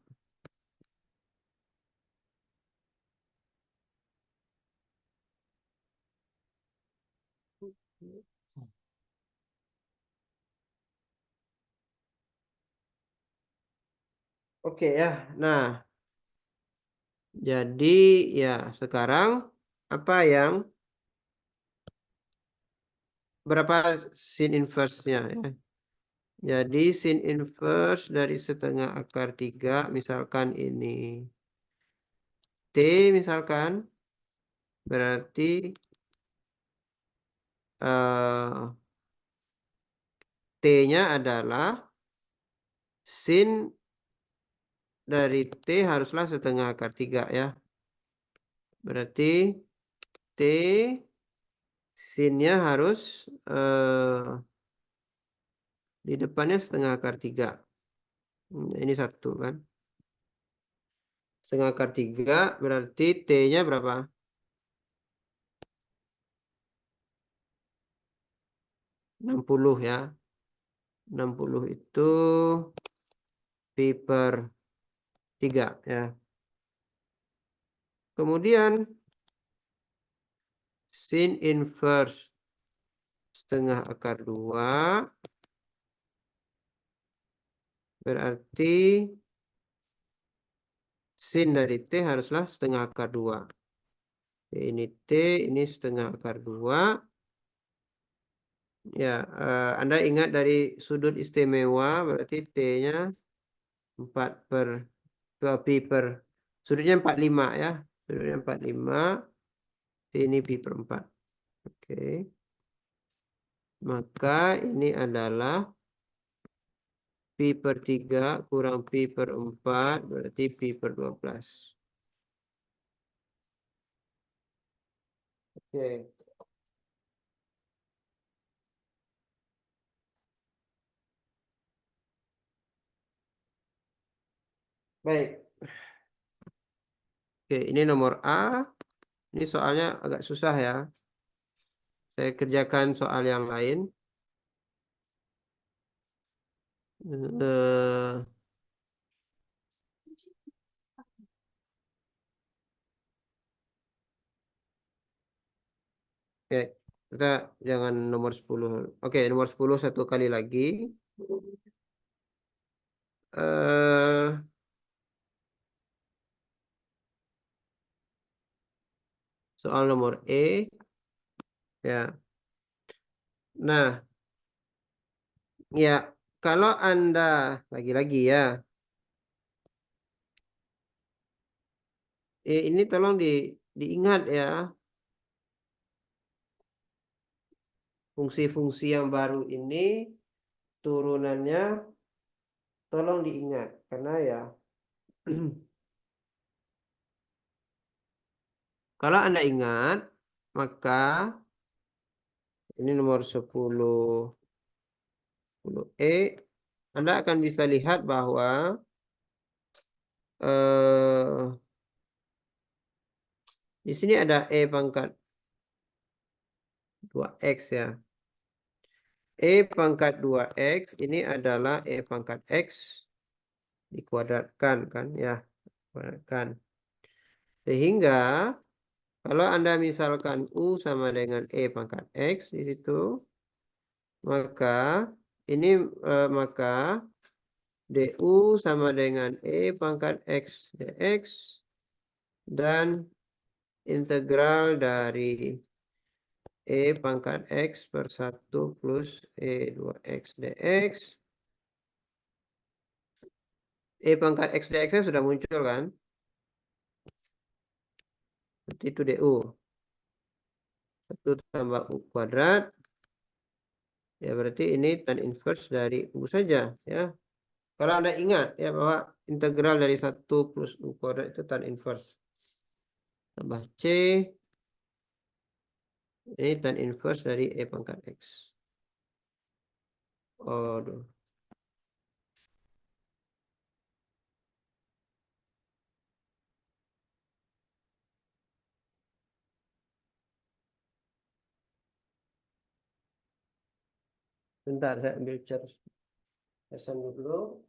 Oke ya. Nah, jadi ya sekarang apa yang berapa sin inverse-nya ya? Jadi sin inverse dari setengah akar 3 misalkan ini T misalkan berarti T-nya adalah sin dari T haruslah setengah akar 3 ya. Berarti T sin-nya harus di depannya setengah akar 3. Ini 1 kan. Setengah akar 3 berarti T-nya berapa? 60 ya. 60 itu pi/3 ya. Kemudian sin inverse setengah akar 2 Berarti sin dari T haruslah setengah akar 2. Ini T, ini setengah akar 2. Ya, Anda ingat dari sudut istimewa, berarti T-nya 4/2 pi per, sudutnya 45 ya. Sudutnya 45, ini pi per 4. Oke. Maka ini adalah pi per 3 kurang pi per 4, berarti pi per 12. Oke. Baik. Oke, ini nomor A. Ini soalnya agak susah ya. Saya kerjakan soal yang lain. Eh, Oke, kita jangan nomor 10. Oke, nomor 10 satu kali lagi. Eh, Soal nomor E. Ya. Nah, ya, kalau Anda lagi-lagi ya, ini tolong diingat ya, fungsi-fungsi yang baru ini turunannya tolong diingat karena ya kalau Anda ingat, maka ini nomor 10 E, Anda akan bisa lihat bahwa eh, di sini ada E pangkat 2X ya. E pangkat 2X ini adalah E pangkat X dikuadratkan kan ya. Kuadratkan. Sehingga kalau Anda misalkan U sama dengan E pangkat X di situ, maka ini maka DU sama dengan E pangkat X dx dan integral dari E pangkat X per 1 plus E 2X dx. E pangkat X dx sudah muncul kan? Berarti itu DU. 1 tambah U kuadrat. Ya berarti ini tan inverse dari U saja ya. Kalau Anda ingat ya bahwa integral dari 1 plus U kuadrat itu tan inverse. Tambah C. Ini tan inverse dari E pangkat X. Oh, bentar saya ambil cat pesan dulu.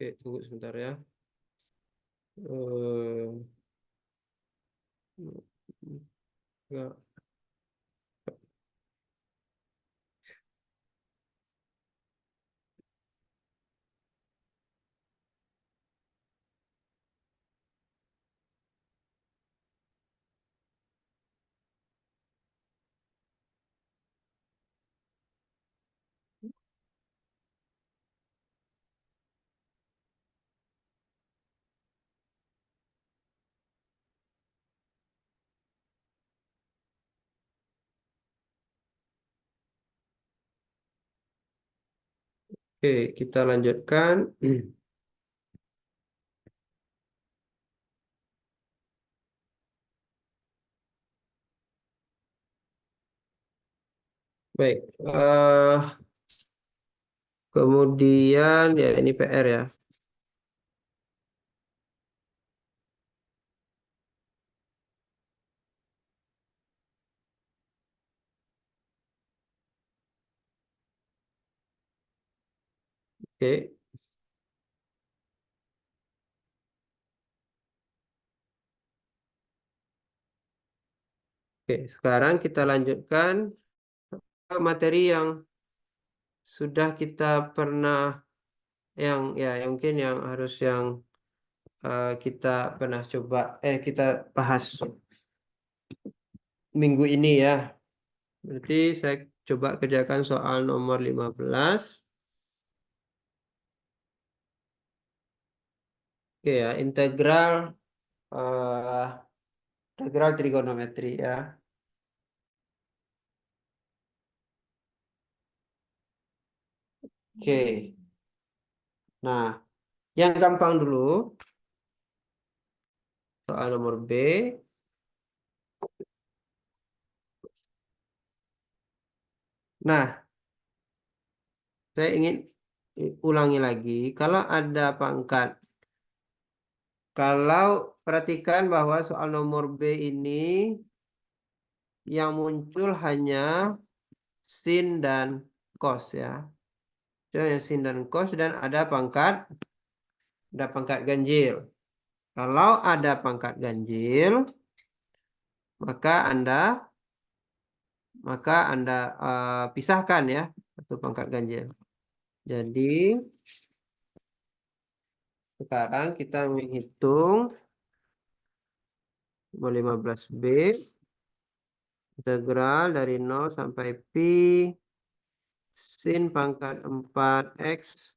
Oke, tunggu sebentar ya. Eh, enggak. Oke, kita lanjutkan. Baik. Kemudian ya ini PR ya. Oke. Oke, sekarang kita lanjutkan ke materi yang sudah kita pernah yang mungkin yang harus yang kita pernah coba kita bahas minggu ini ya. Berarti saya coba kerjakan soal nomor 15. Oke ya, eh, integral trigonometri ya. Oke. Nah, yang gampang dulu soal nomor B. Nah, saya ingin ulangi lagi. Kalau ada pangkat, kalau perhatikan bahwa soal nomor B ini yang muncul hanya sin dan cos ya. Jadi sin dan cos dan ada pangkat ganjil. Kalau ada pangkat ganjil, maka Anda pisahkan ya satu pangkat ganjil. Jadi sekarang kita menghitung 15B integral dari 0 sampai pi sin pangkat 4x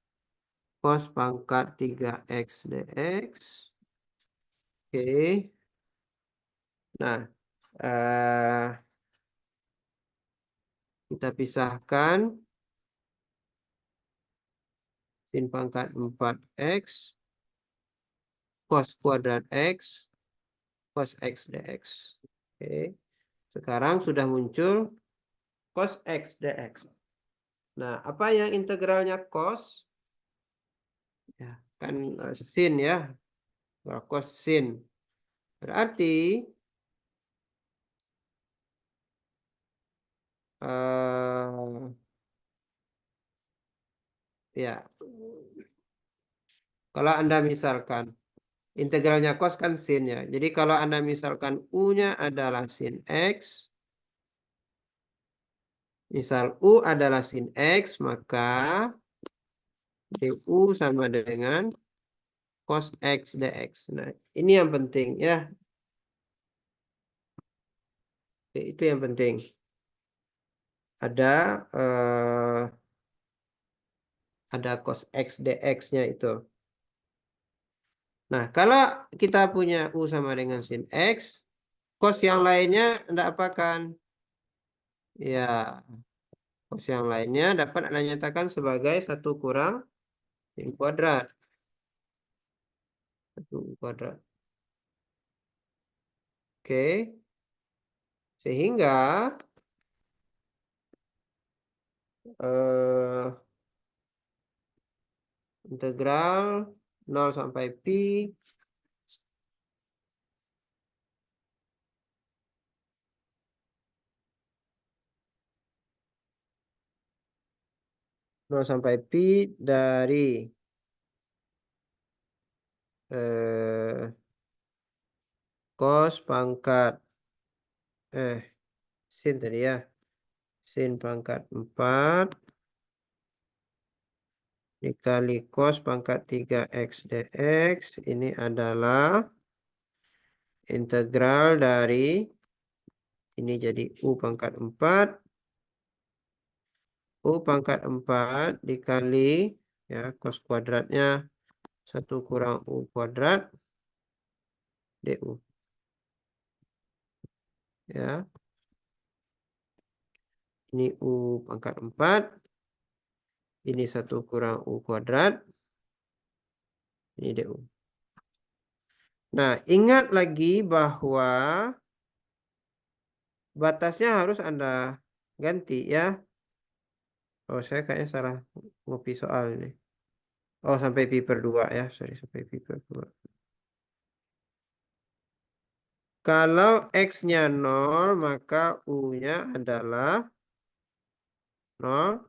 cos pangkat 3x dx. Oke. Nah, kita pisahkan sin pangkat 4x cos kuadrat x cos x dx. Oke. Sekarang sudah muncul cos x dx. Nah, apa yang integralnya cos? Ya, kan sin ya. Cos sin. Berarti ya, kalau Anda misalkan integralnya cos kan sin ya. Jadi kalau Anda misalkan U-nya adalah sin X, misal U adalah sin X, maka du sama dengan cos X dx. Nah, ini yang penting ya. Itu yang penting. Ada cos X dx-nya itu. Nah, kalau kita punya U sama dengan sin X, cos yang lainnya Anda apakan? Ya, cos yang lainnya dapat Anda nyatakan sebagai 1 kurang sin kuadrat. 1 kuadrat. Oke. Sehingga integral 0 sampai pi 0 sampai pi dari cos pangkat sin tadi ya. Sin pangkat 4 dikali cos pangkat 3x dx. Ini adalah integral dari ini jadi U pangkat 4. U pangkat 4 dikali ya cos kuadratnya 1 kurang U kuadrat du. Ya. Ini U pangkat 4. Ini 1 kurang U kuadrat. Ini du. Nah, ingat lagi bahwa batasnya harus Anda ganti ya. Oh, saya kayaknya salah ngopi soal ini. Oh, sampai pi per 2 ya. Sorry, sampai pi per 2. Kalau X-nya 0, maka U-nya adalah 0.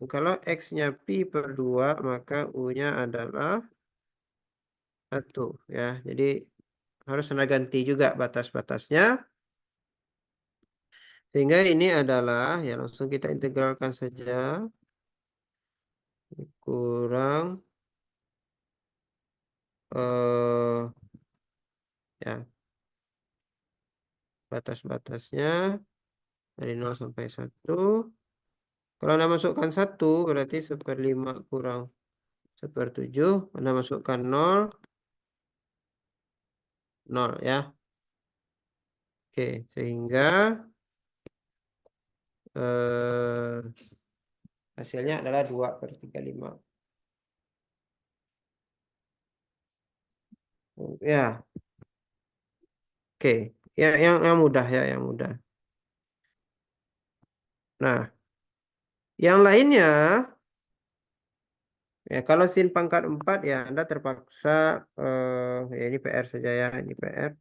Kalau X-nya pi per 2, maka U-nya adalah 1. Ya, jadi harus Anda ganti juga batas-batasnya. Sehingga ini adalah, ya langsung kita integralkan saja. Kurang ya batas-batasnya dari 0 sampai 1. Kalau Anda masukkan 1 berarti 1/5 kurang 1/7. Anda masukkan 0 ya. Oke, sehingga hasilnya adalah 2/35. Ya. Oke, ya yang mudah ya, yang mudah. Nah, yang lainnya ya kalau sin pangkat 4 ya Anda terpaksa ya ini PR saja ya, ini PR.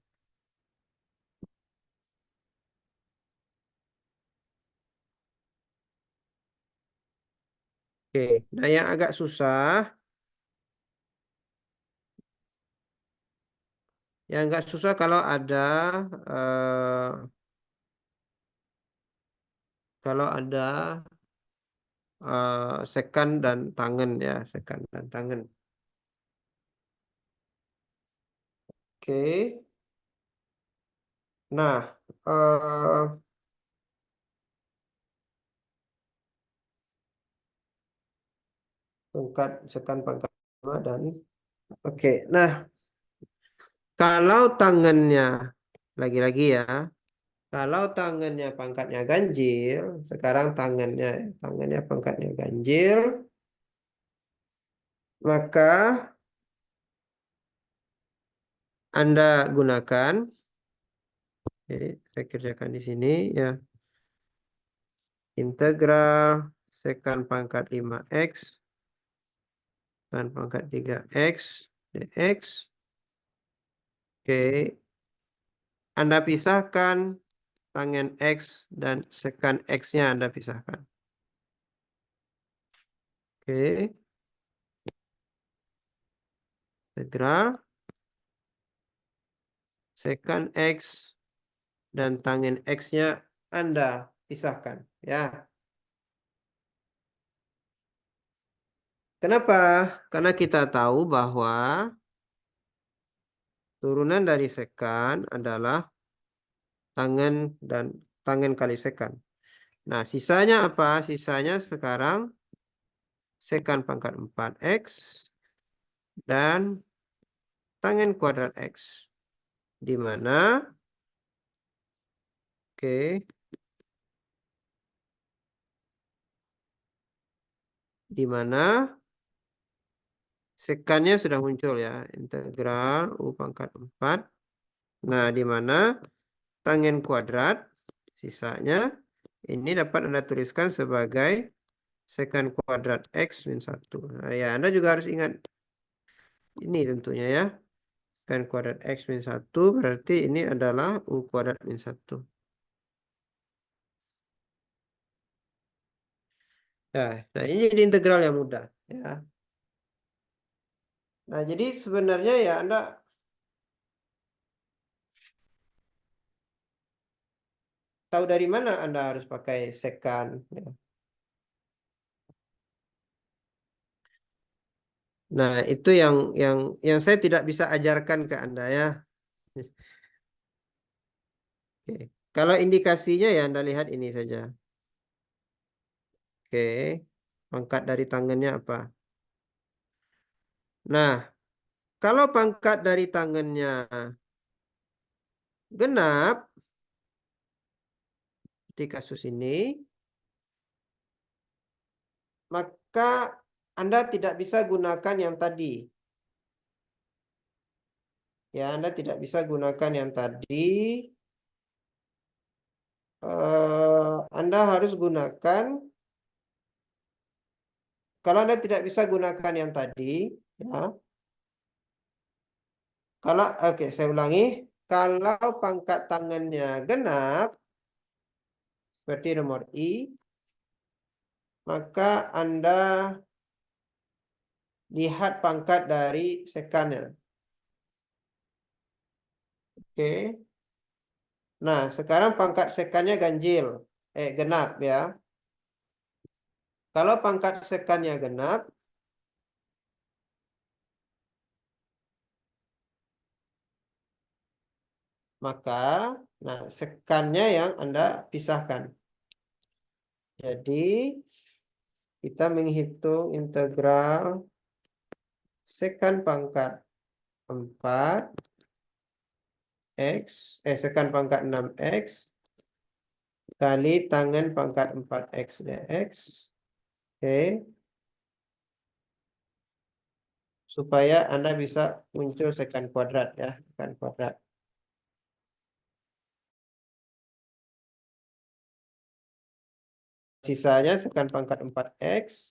Oke, nah yang agak susah kalau ada sekan dan tangan ya, sekan dan tangan. Oke. Nah, pangkat sekan pangkat 5 dan oke. Nah, kalau tangannya lagi-lagi ya, kalau tangannya pangkatnya ganjil, sekarang tangannya pangkatnya ganjil, maka Anda gunakan, jadi saya kerjakan di sini ya, integral sekan pangkat 5x dan pangkat 3x dx. Oke, Anda pisahkan tangen x dan sekan x-nya Anda pisahkan. Oke, integral sekan x dan tangen x-nya Anda pisahkan ya. Kenapa? Karena kita tahu bahwa turunan dari sekan adalah tangen dan tangen kali sekan. Nah, sisanya apa? Sisanya sekarang sekan pangkat 4x dan tangen kuadrat x. Di mana di mana sekannya sudah muncul ya, integral U pangkat 4. Nah, di mana tangen kuadrat sisanya ini dapat Anda tuliskan sebagai sekan kuadrat x min 1. Nah, ya, Anda juga harus ingat ini tentunya ya. Sekan kuadrat x min 1 berarti ini adalah U kuadrat min 1. Nah, ini jadi integral yang mudah ya. Nah, jadi sebenarnya ya Anda tahu dari mana Anda harus pakai second. Ya. Nah, itu yang saya tidak bisa ajarkan ke Anda ya. Oke. Kalau indikasinya ya Anda lihat ini saja. Oke. Pangkat dari tangannya apa? Nah, kalau pangkat dari tangannya genap di kasus ini, maka Anda tidak bisa gunakan yang tadi. Ya, Anda tidak bisa gunakan yang tadi. Anda harus gunakan, kalau Anda tidak bisa gunakan yang tadi, ya. Kalau, oke, saya ulangi. Kalau pangkat tangannya genap, seperti nomor I, maka Anda lihat pangkat dari sekannya. Oke. Nah, sekarang pangkat sekannya ganjil. Genap ya. Kalau pangkat sekannya genap, maka nah sekannya yang Anda pisahkan. Jadi kita menghitung integral sekan pangkat 4 X, sekan pangkat 6X kali tangan pangkat 4X dx. Oke. Supaya Anda bisa muncul sekan kuadrat ya, sekan kuadrat. Sisanya sekan pangkat 4X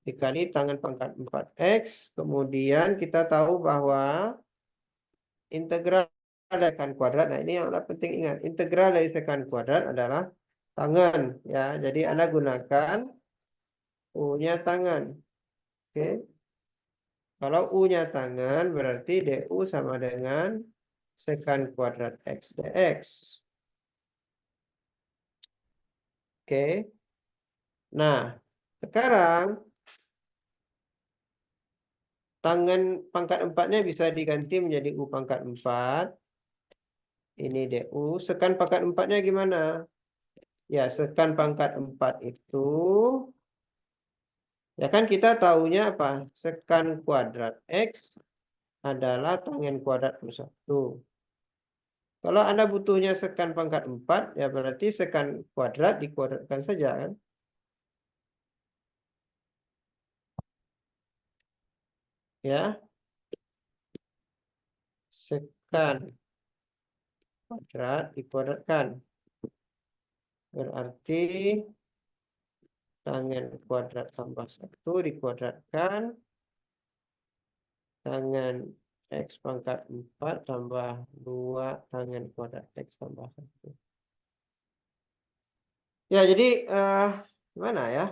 dikali tangan pangkat 4X. Kemudian kita tahu bahwa integral dari sekan kuadrat, nah ini yang penting ingat, integral dari sekan kuadrat adalah tangan ya. Jadi Anda gunakan U-nya tangan. Oke. Kalau U-nya tangan berarti DU sama dengan sekan kuadrat X dx. Oke. Nah, sekarang tangan pangkat 4-nya bisa diganti menjadi U pangkat 4. Ini DU. Sekan pangkat 4-nya gimana? Ya, sekan pangkat 4 itu, ya kan kita tahunya apa? Sekan kuadrat X adalah tangen kuadrat plus 1. Kalau Anda butuhnya sekan pangkat 4, ya berarti sekan kuadrat dikuadratkan saja kan? Ya, sekan kuadrat dikuadratkan. Berarti tangen kuadrat tambah 1 dikuadratkan. Tangen X pangkat 4 tambah 2 tangen kuadrat X tambah 1. Ya, jadi gimana ya?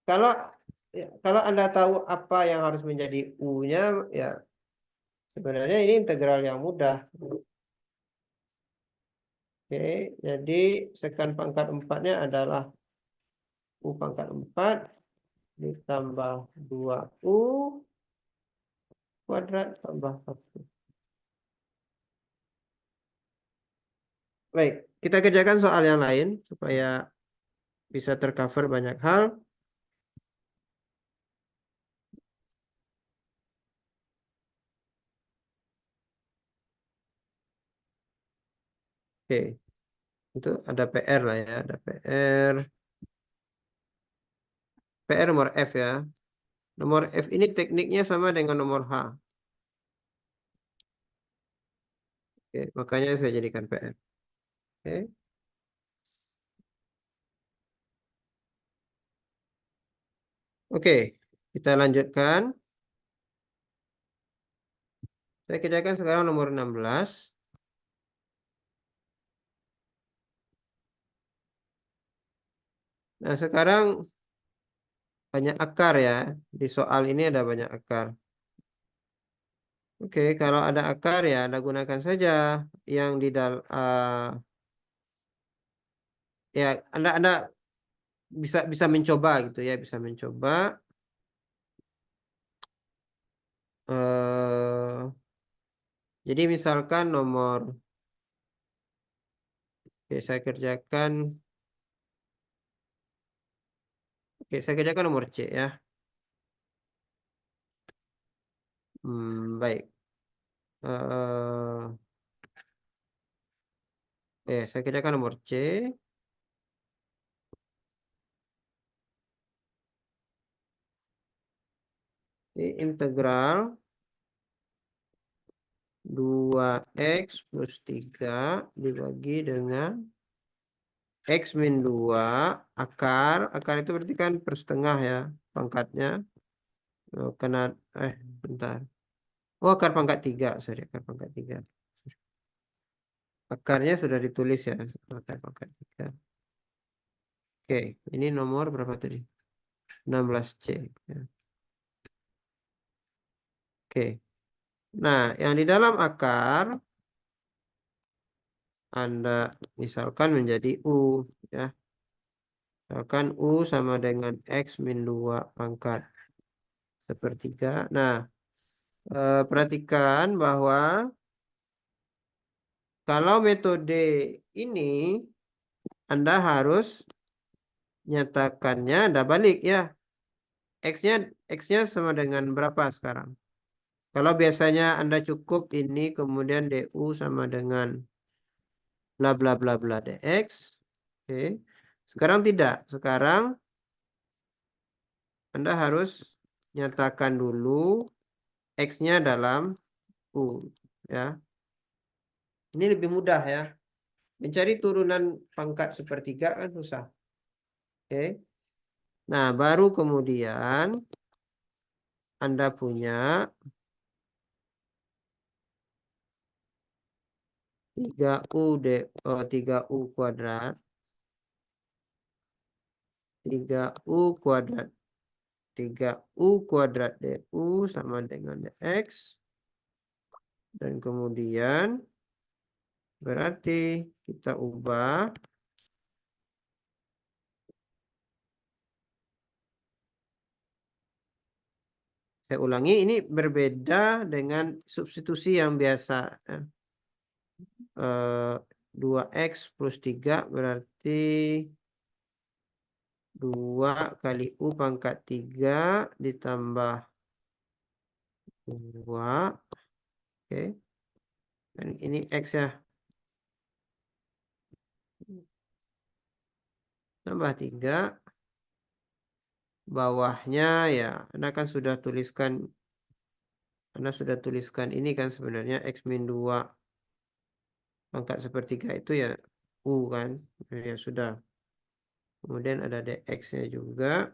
Kalau kalau Anda tahu apa yang harus menjadi U-nya, ya sebenarnya ini integral yang mudah. Oke, jadi sekan pangkat 4-nya adalah U pangkat 4 ditambah 2U kuadrat tambah 1. Baik, kita kerjakan soal yang lain supaya bisa tercover banyak hal. Oke, itu ada PR lah ya, ada PR. PR nomor F ya. Nomor F ini tekniknya sama dengan nomor H. Oke, makanya saya jadikan PR. Oke. Oke, kita lanjutkan. Saya kerjakan sekarang nomor 16. Nah, sekarang banyak akar ya. Di soal ini ada banyak akar. Oke, kalau ada akar ya Anda gunakan saja yang di dalam ya Anda bisa bisa mencoba gitu ya, bisa mencoba jadi misalkan nomor saya kerjakan saya kerjakan nomor C ya. Baik. Saya kerjakan nomor C. Ini integral 2x plus 3 dibagi dengan x min 2 akar. Akar itu berarti kan per setengah ya pangkatnya. Kena bentar. Oh, akar pangkat 3, sorry, akar pangkat 3. Akarnya sudah ditulis ya, akar pangkat 3. Oke, ini nomor berapa tadi? 16C. Ya. Oke. Nah, yang di dalam akar Anda misalkan menjadi U ya. Misalkan U sama dengan X min 2 pangkat sepertiga. Nah, perhatikan bahwa kalau metode ini Anda harus nyatakannya Anda balik ya. X-nya sama dengan berapa sekarang? Kalau biasanya Anda cukup ini kemudian DU sama dengan bla bla bla bla dx. Oke. Sekarang tidak. Sekarang Anda harus nyatakan dulu X-nya dalam U ya. Ini lebih mudah ya. Mencari turunan pangkat sepertiga kan susah. Oke. Nah, baru kemudian Anda punya 3U kuadrat 3U kuadrat 3U kuadrat DU sama dengan DX. Dan kemudian berarti kita ubah saya ulangi, ini berbeda dengan substitusi yang biasa ya. 2x plus 3 berarti 2 kali U pangkat 3 ditambah 2. Oke. Dan ini X ya. Tambah 3. Bawahnya ya. Anda sudah tuliskan ini kan sebenarnya X min 2 pangkat sepertiga itu ya U kan. Ya sudah. Kemudian ada dx-nya juga.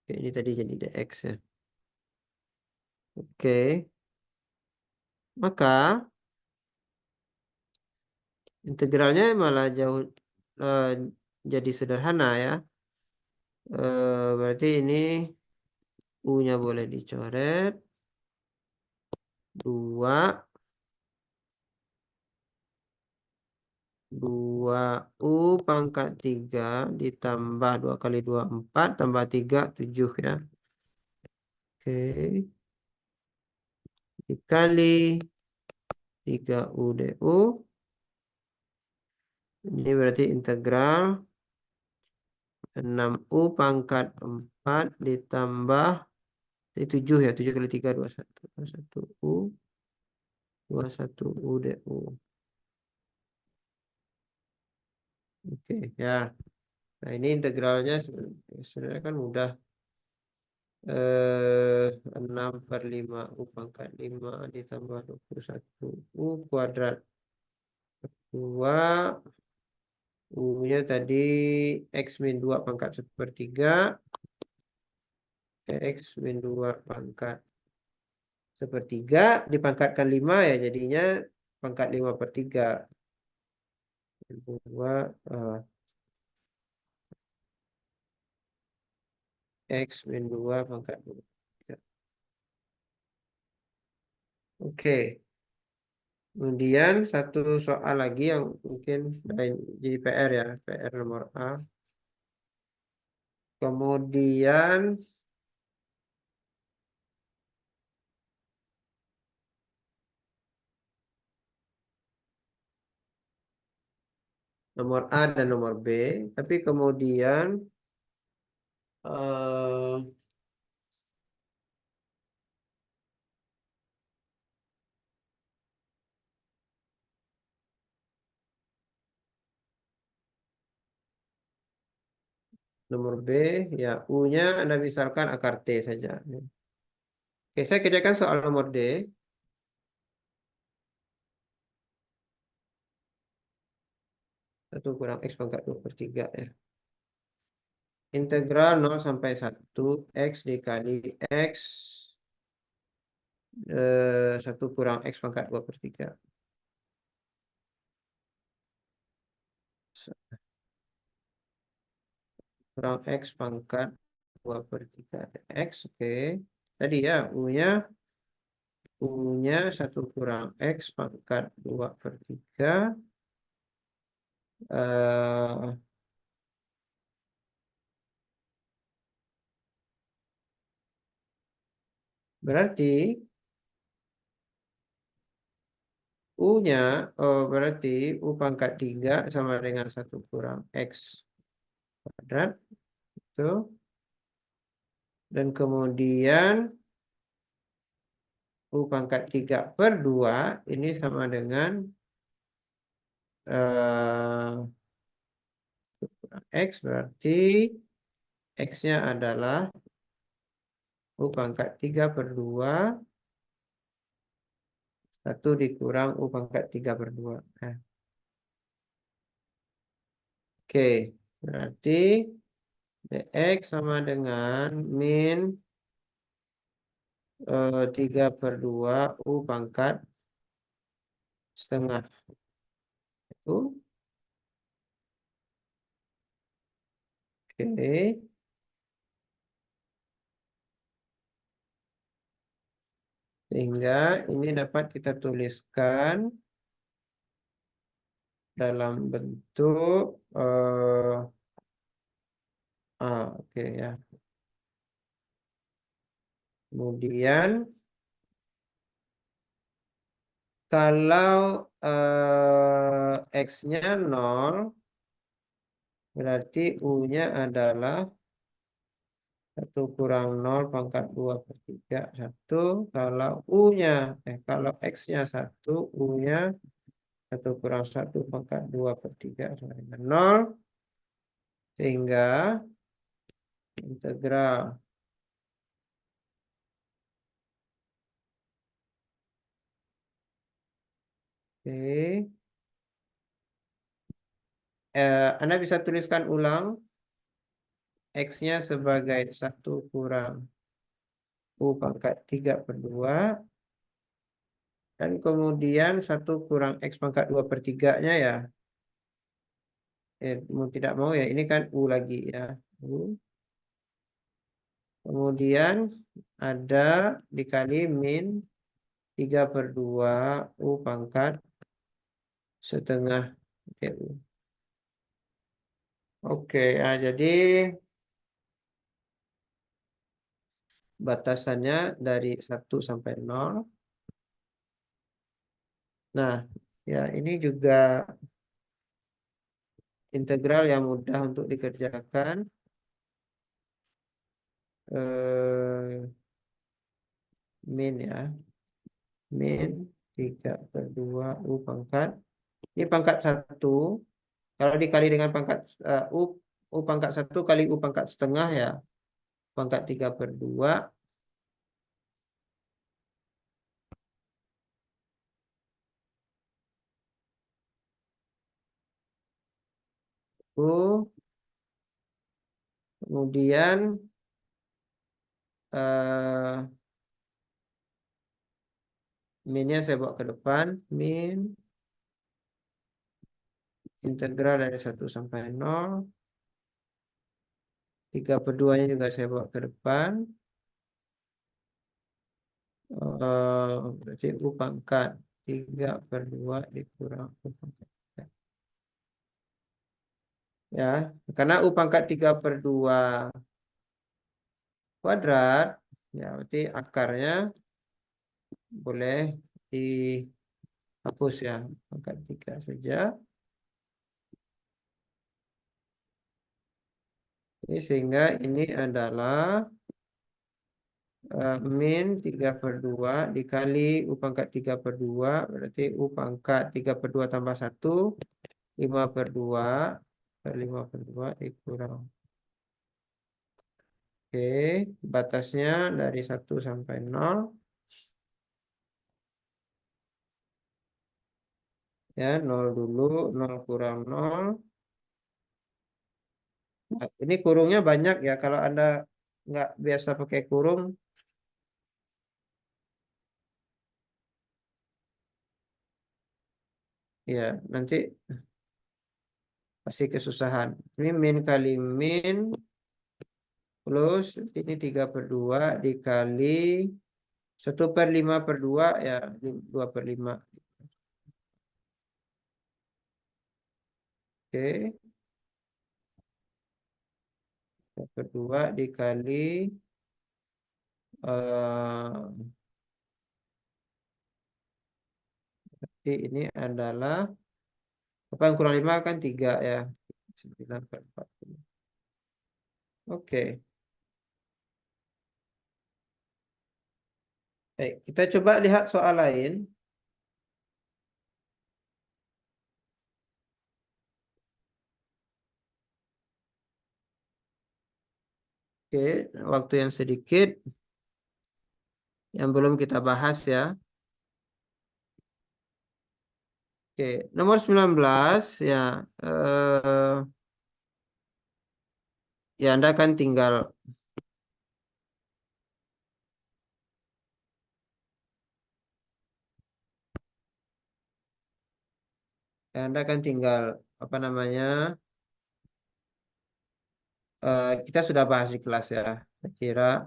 Oke, ini tadi jadi dx ya. Oke. Maka integralnya malah jauh jadi sederhana ya. Berarti ini U-nya boleh dicoret. 2U pangkat 3 ditambah 2 kali 2 4 tambah 3 7 ya. Oke. Dikali 3U DU. Ini berarti integral 6U pangkat 4 ditambah 7 ya. 7 kali 3 21. 21U 21U DU. Oke ya. Nah ini integralnya sebenarnya kan mudah. 6/5 U pangkat 5 ditambah 21 U kuadrat 2 U-nya tadi X min 2 pangkat sepertiga X min 2 pangkat sepertiga dipangkatkan 5 ya jadinya pangkat 5/3 2 X min 2 pangkat 2. Oke. Kemudian satu soal lagi yang mungkin jadi PR ya. PR nomor A. Kemudian nomor A dan nomor B. Tapi kemudian nomor B, ya U-nya Anda misalkan akar T saja. Oke, saya kerjakan soal nomor D. Satu kurang X pangkat 2 per 3 ya. Integral 0 sampai 1 X dikali X 1 kurang X pangkat 2 per 3. Kurang X pangkat 2 per 3 X, oke. Tadi ya, U-nya 1 kurang X pangkat 2 per 3. Berarti U-nya, berarti U pangkat 3 sama dengan 1 kurang X kuadrat. Itu. Dan kemudian U pangkat 3 per 2 ini sama dengan X, berarti X-nya adalah U pangkat 3 per 2, 1 dikurang U pangkat 3 per 2. Nah. Oke, berarti dx sama dengan min 3 per 2 U pangkat setengah. Itu. Oke. Sehingga ini dapat kita tuliskan dalam bentuk oke ya. Kemudian kalau X-nya 0, berarti U-nya adalah 1 kurang 0 pangkat 2 per 3. 1. Kalau X-nya 1, U-nya 1 kurang 1 pangkat 2 per 3 sama dengan 0. Sehingga integral Anda bisa tuliskan ulang X-nya sebagai 1 kurang U pangkat 3 per 2. Dan kemudian 1 kurang X pangkat 2 per 3-nya ya. Mau tidak mau ya, ini kan U lagi ya. U. Kemudian ada dikali min 3 per 2 U pangkat setengah DU. Oke, ya, jadi batasannya dari 1 sampai 0. Nah, ya ini juga integral yang mudah untuk dikerjakan. Min ya. Min 3 per 2 U pangkat. Ini pangkat 1. Kalau dikali dengan pangkat U pangkat 1 kali U pangkat setengah ya. Pangkat 3 per 2. U. Kemudian minnya saya bawa ke depan. Min integral dari 1 sampai 0. 3/2-nya juga saya bawa ke depan. Berarti U pangkat 3/2 dikurang U pangkat 3. Ya, karena U pangkat 3/2 kuadrat, ya berarti akarnya boleh dihapus ya, pangkat 3 saja. Ini sehingga ini adalah min 3/2 dikali U pangkat 3/2, berarti U pangkat 3/2 tambah 1, 5/2 per 5/2 dikurang. Oke, batasnya dari 1 sampai 0. Ya, 0 dulu, 0 kurang 0. Nah, ini kurungnya banyak ya, kalau Anda nggak biasa pakai kurung, ya nanti pasti kesusahan. Ini min kali min plus ini 3/2 dikali 1/5/2 ya 2/5. Oke, 2/2 dikali berarti ini adalah 8 kurang 5 kan 3 ya. 9/40. Oke. Baik, kita coba lihat soal lain. Oke, waktu yang sedikit yang belum kita bahas ya. Oke, nomor 19 ya. Ya Anda kan tinggal apa namanya? Kita sudah bahas di kelas ya. Saya kira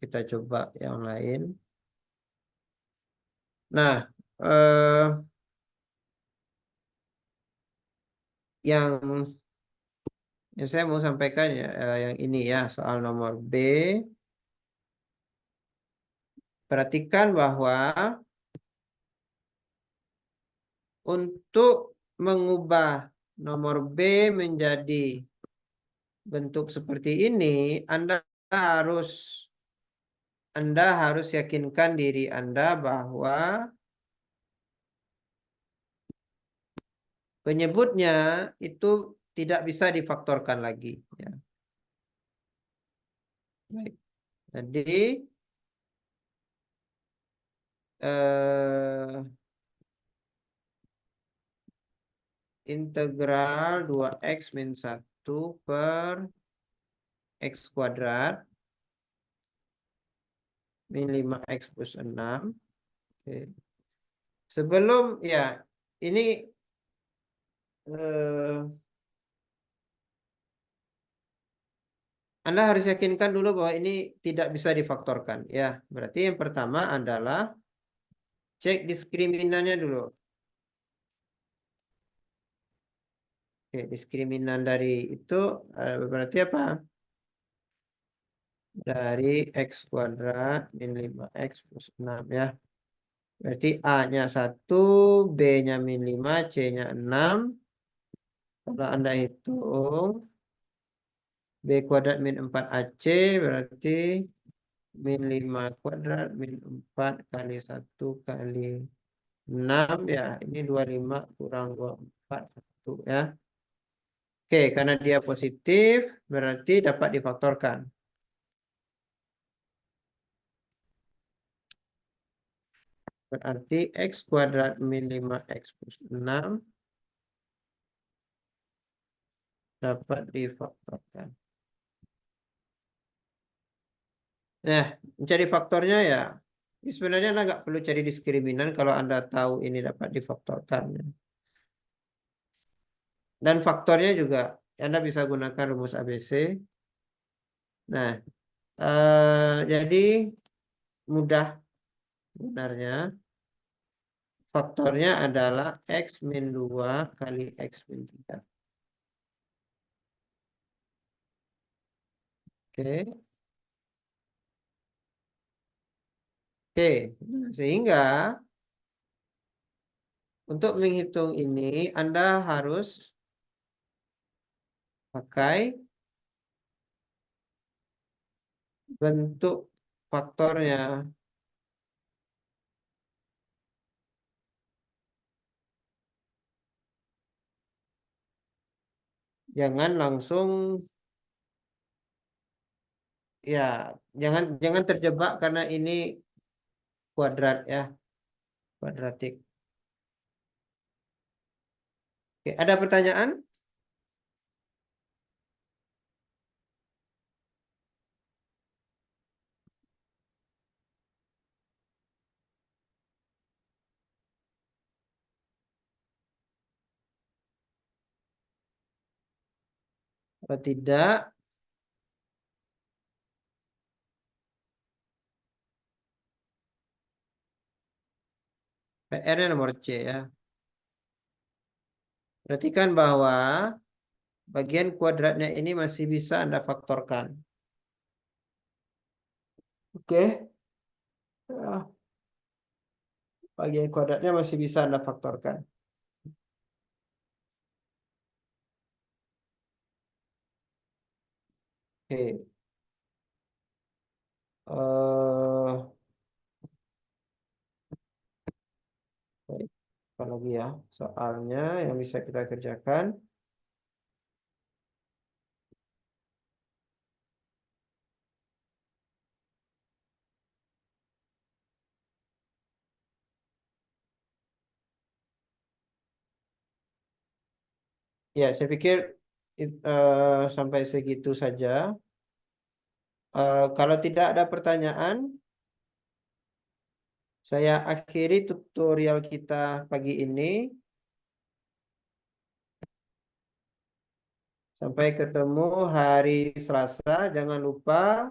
kita coba yang lain. Nah, yang saya mau sampaikan ya, yang ini ya, soal nomor B. Perhatikan bahwa untuk mengubah nomor B menjadi bentuk seperti ini, Anda harus yakinkan diri Anda bahwa penyebutnya itu tidak bisa difaktorkan lagi. Ya. Baik. Jadi integral 2x min 1 per x kuadrat min 5x plus 6. Oke. Sebelum ya ini Anda harus yakinkan dulu bahwa ini tidak bisa difaktorkan. Ya, berarti yang pertama adalah cek diskriminannya dulu. Oke, diskriminan dari itu berarti apa? Dari x kuadrat min 5x plus 6 ya. Berarti A-nya 1, B-nya min 5, C-nya 6. Kalau Anda hitung B kuadrat min 4AC berarti min 5 kuadrat min 4 kali 1 kali 6 ya. Ini 25 kurang 24 1 ya. Oke, karena dia positif berarti dapat difaktorkan. Berarti x kuadrat min 5x plus 6 dapat difaktorkan. Nah, mencari faktornya ya. Ini sebenarnya Anda nggak perlu cari diskriminan kalau Anda tahu ini dapat difaktorkan. Dan faktornya juga Anda bisa gunakan rumus ABC. Nah, jadi mudah sebenarnya. Faktornya adalah X min 2 kali X min 3. Oke. Oke. Nah, sehingga untuk menghitung ini Anda harus pakai bentuk faktornya. Jangan langsung ya, jangan terjebak karena ini kuadrat ya, kuadratik. Oke, ada pertanyaan? Kalau tidak, PR-nya nomor C ya. Perhatikan bahwa bagian kuadratnya ini masih bisa Anda faktorkan. Oke. Ya, bagian kuadratnya masih bisa Anda faktorkan. Oke. Baik. Apa lagi ya soalnya yang bisa kita kerjakan? Ya, saya pikir sampai segitu saja. Kalau tidak ada pertanyaan, saya akhiri tutorial kita pagi ini. Sampai ketemu hari Selasa. Jangan lupa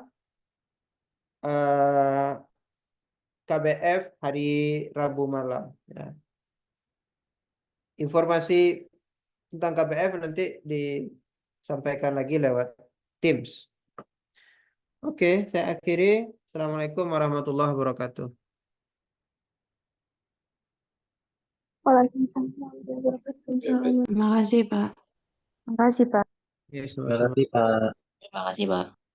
KBF hari Rabu malam. Ya. Informasi tentang KBF nanti disampaikan lagi lewat Teams. Oke, saya akhiri. Assalamualaikum warahmatullahi wabarakatuh. Waalaikumsalam warahmatullahi wabarakatuh. Terima kasih, Pak. Terima kasih, Pak. Ya, Terima sama-sama. kasih, Pak. Terima kasih, Pak.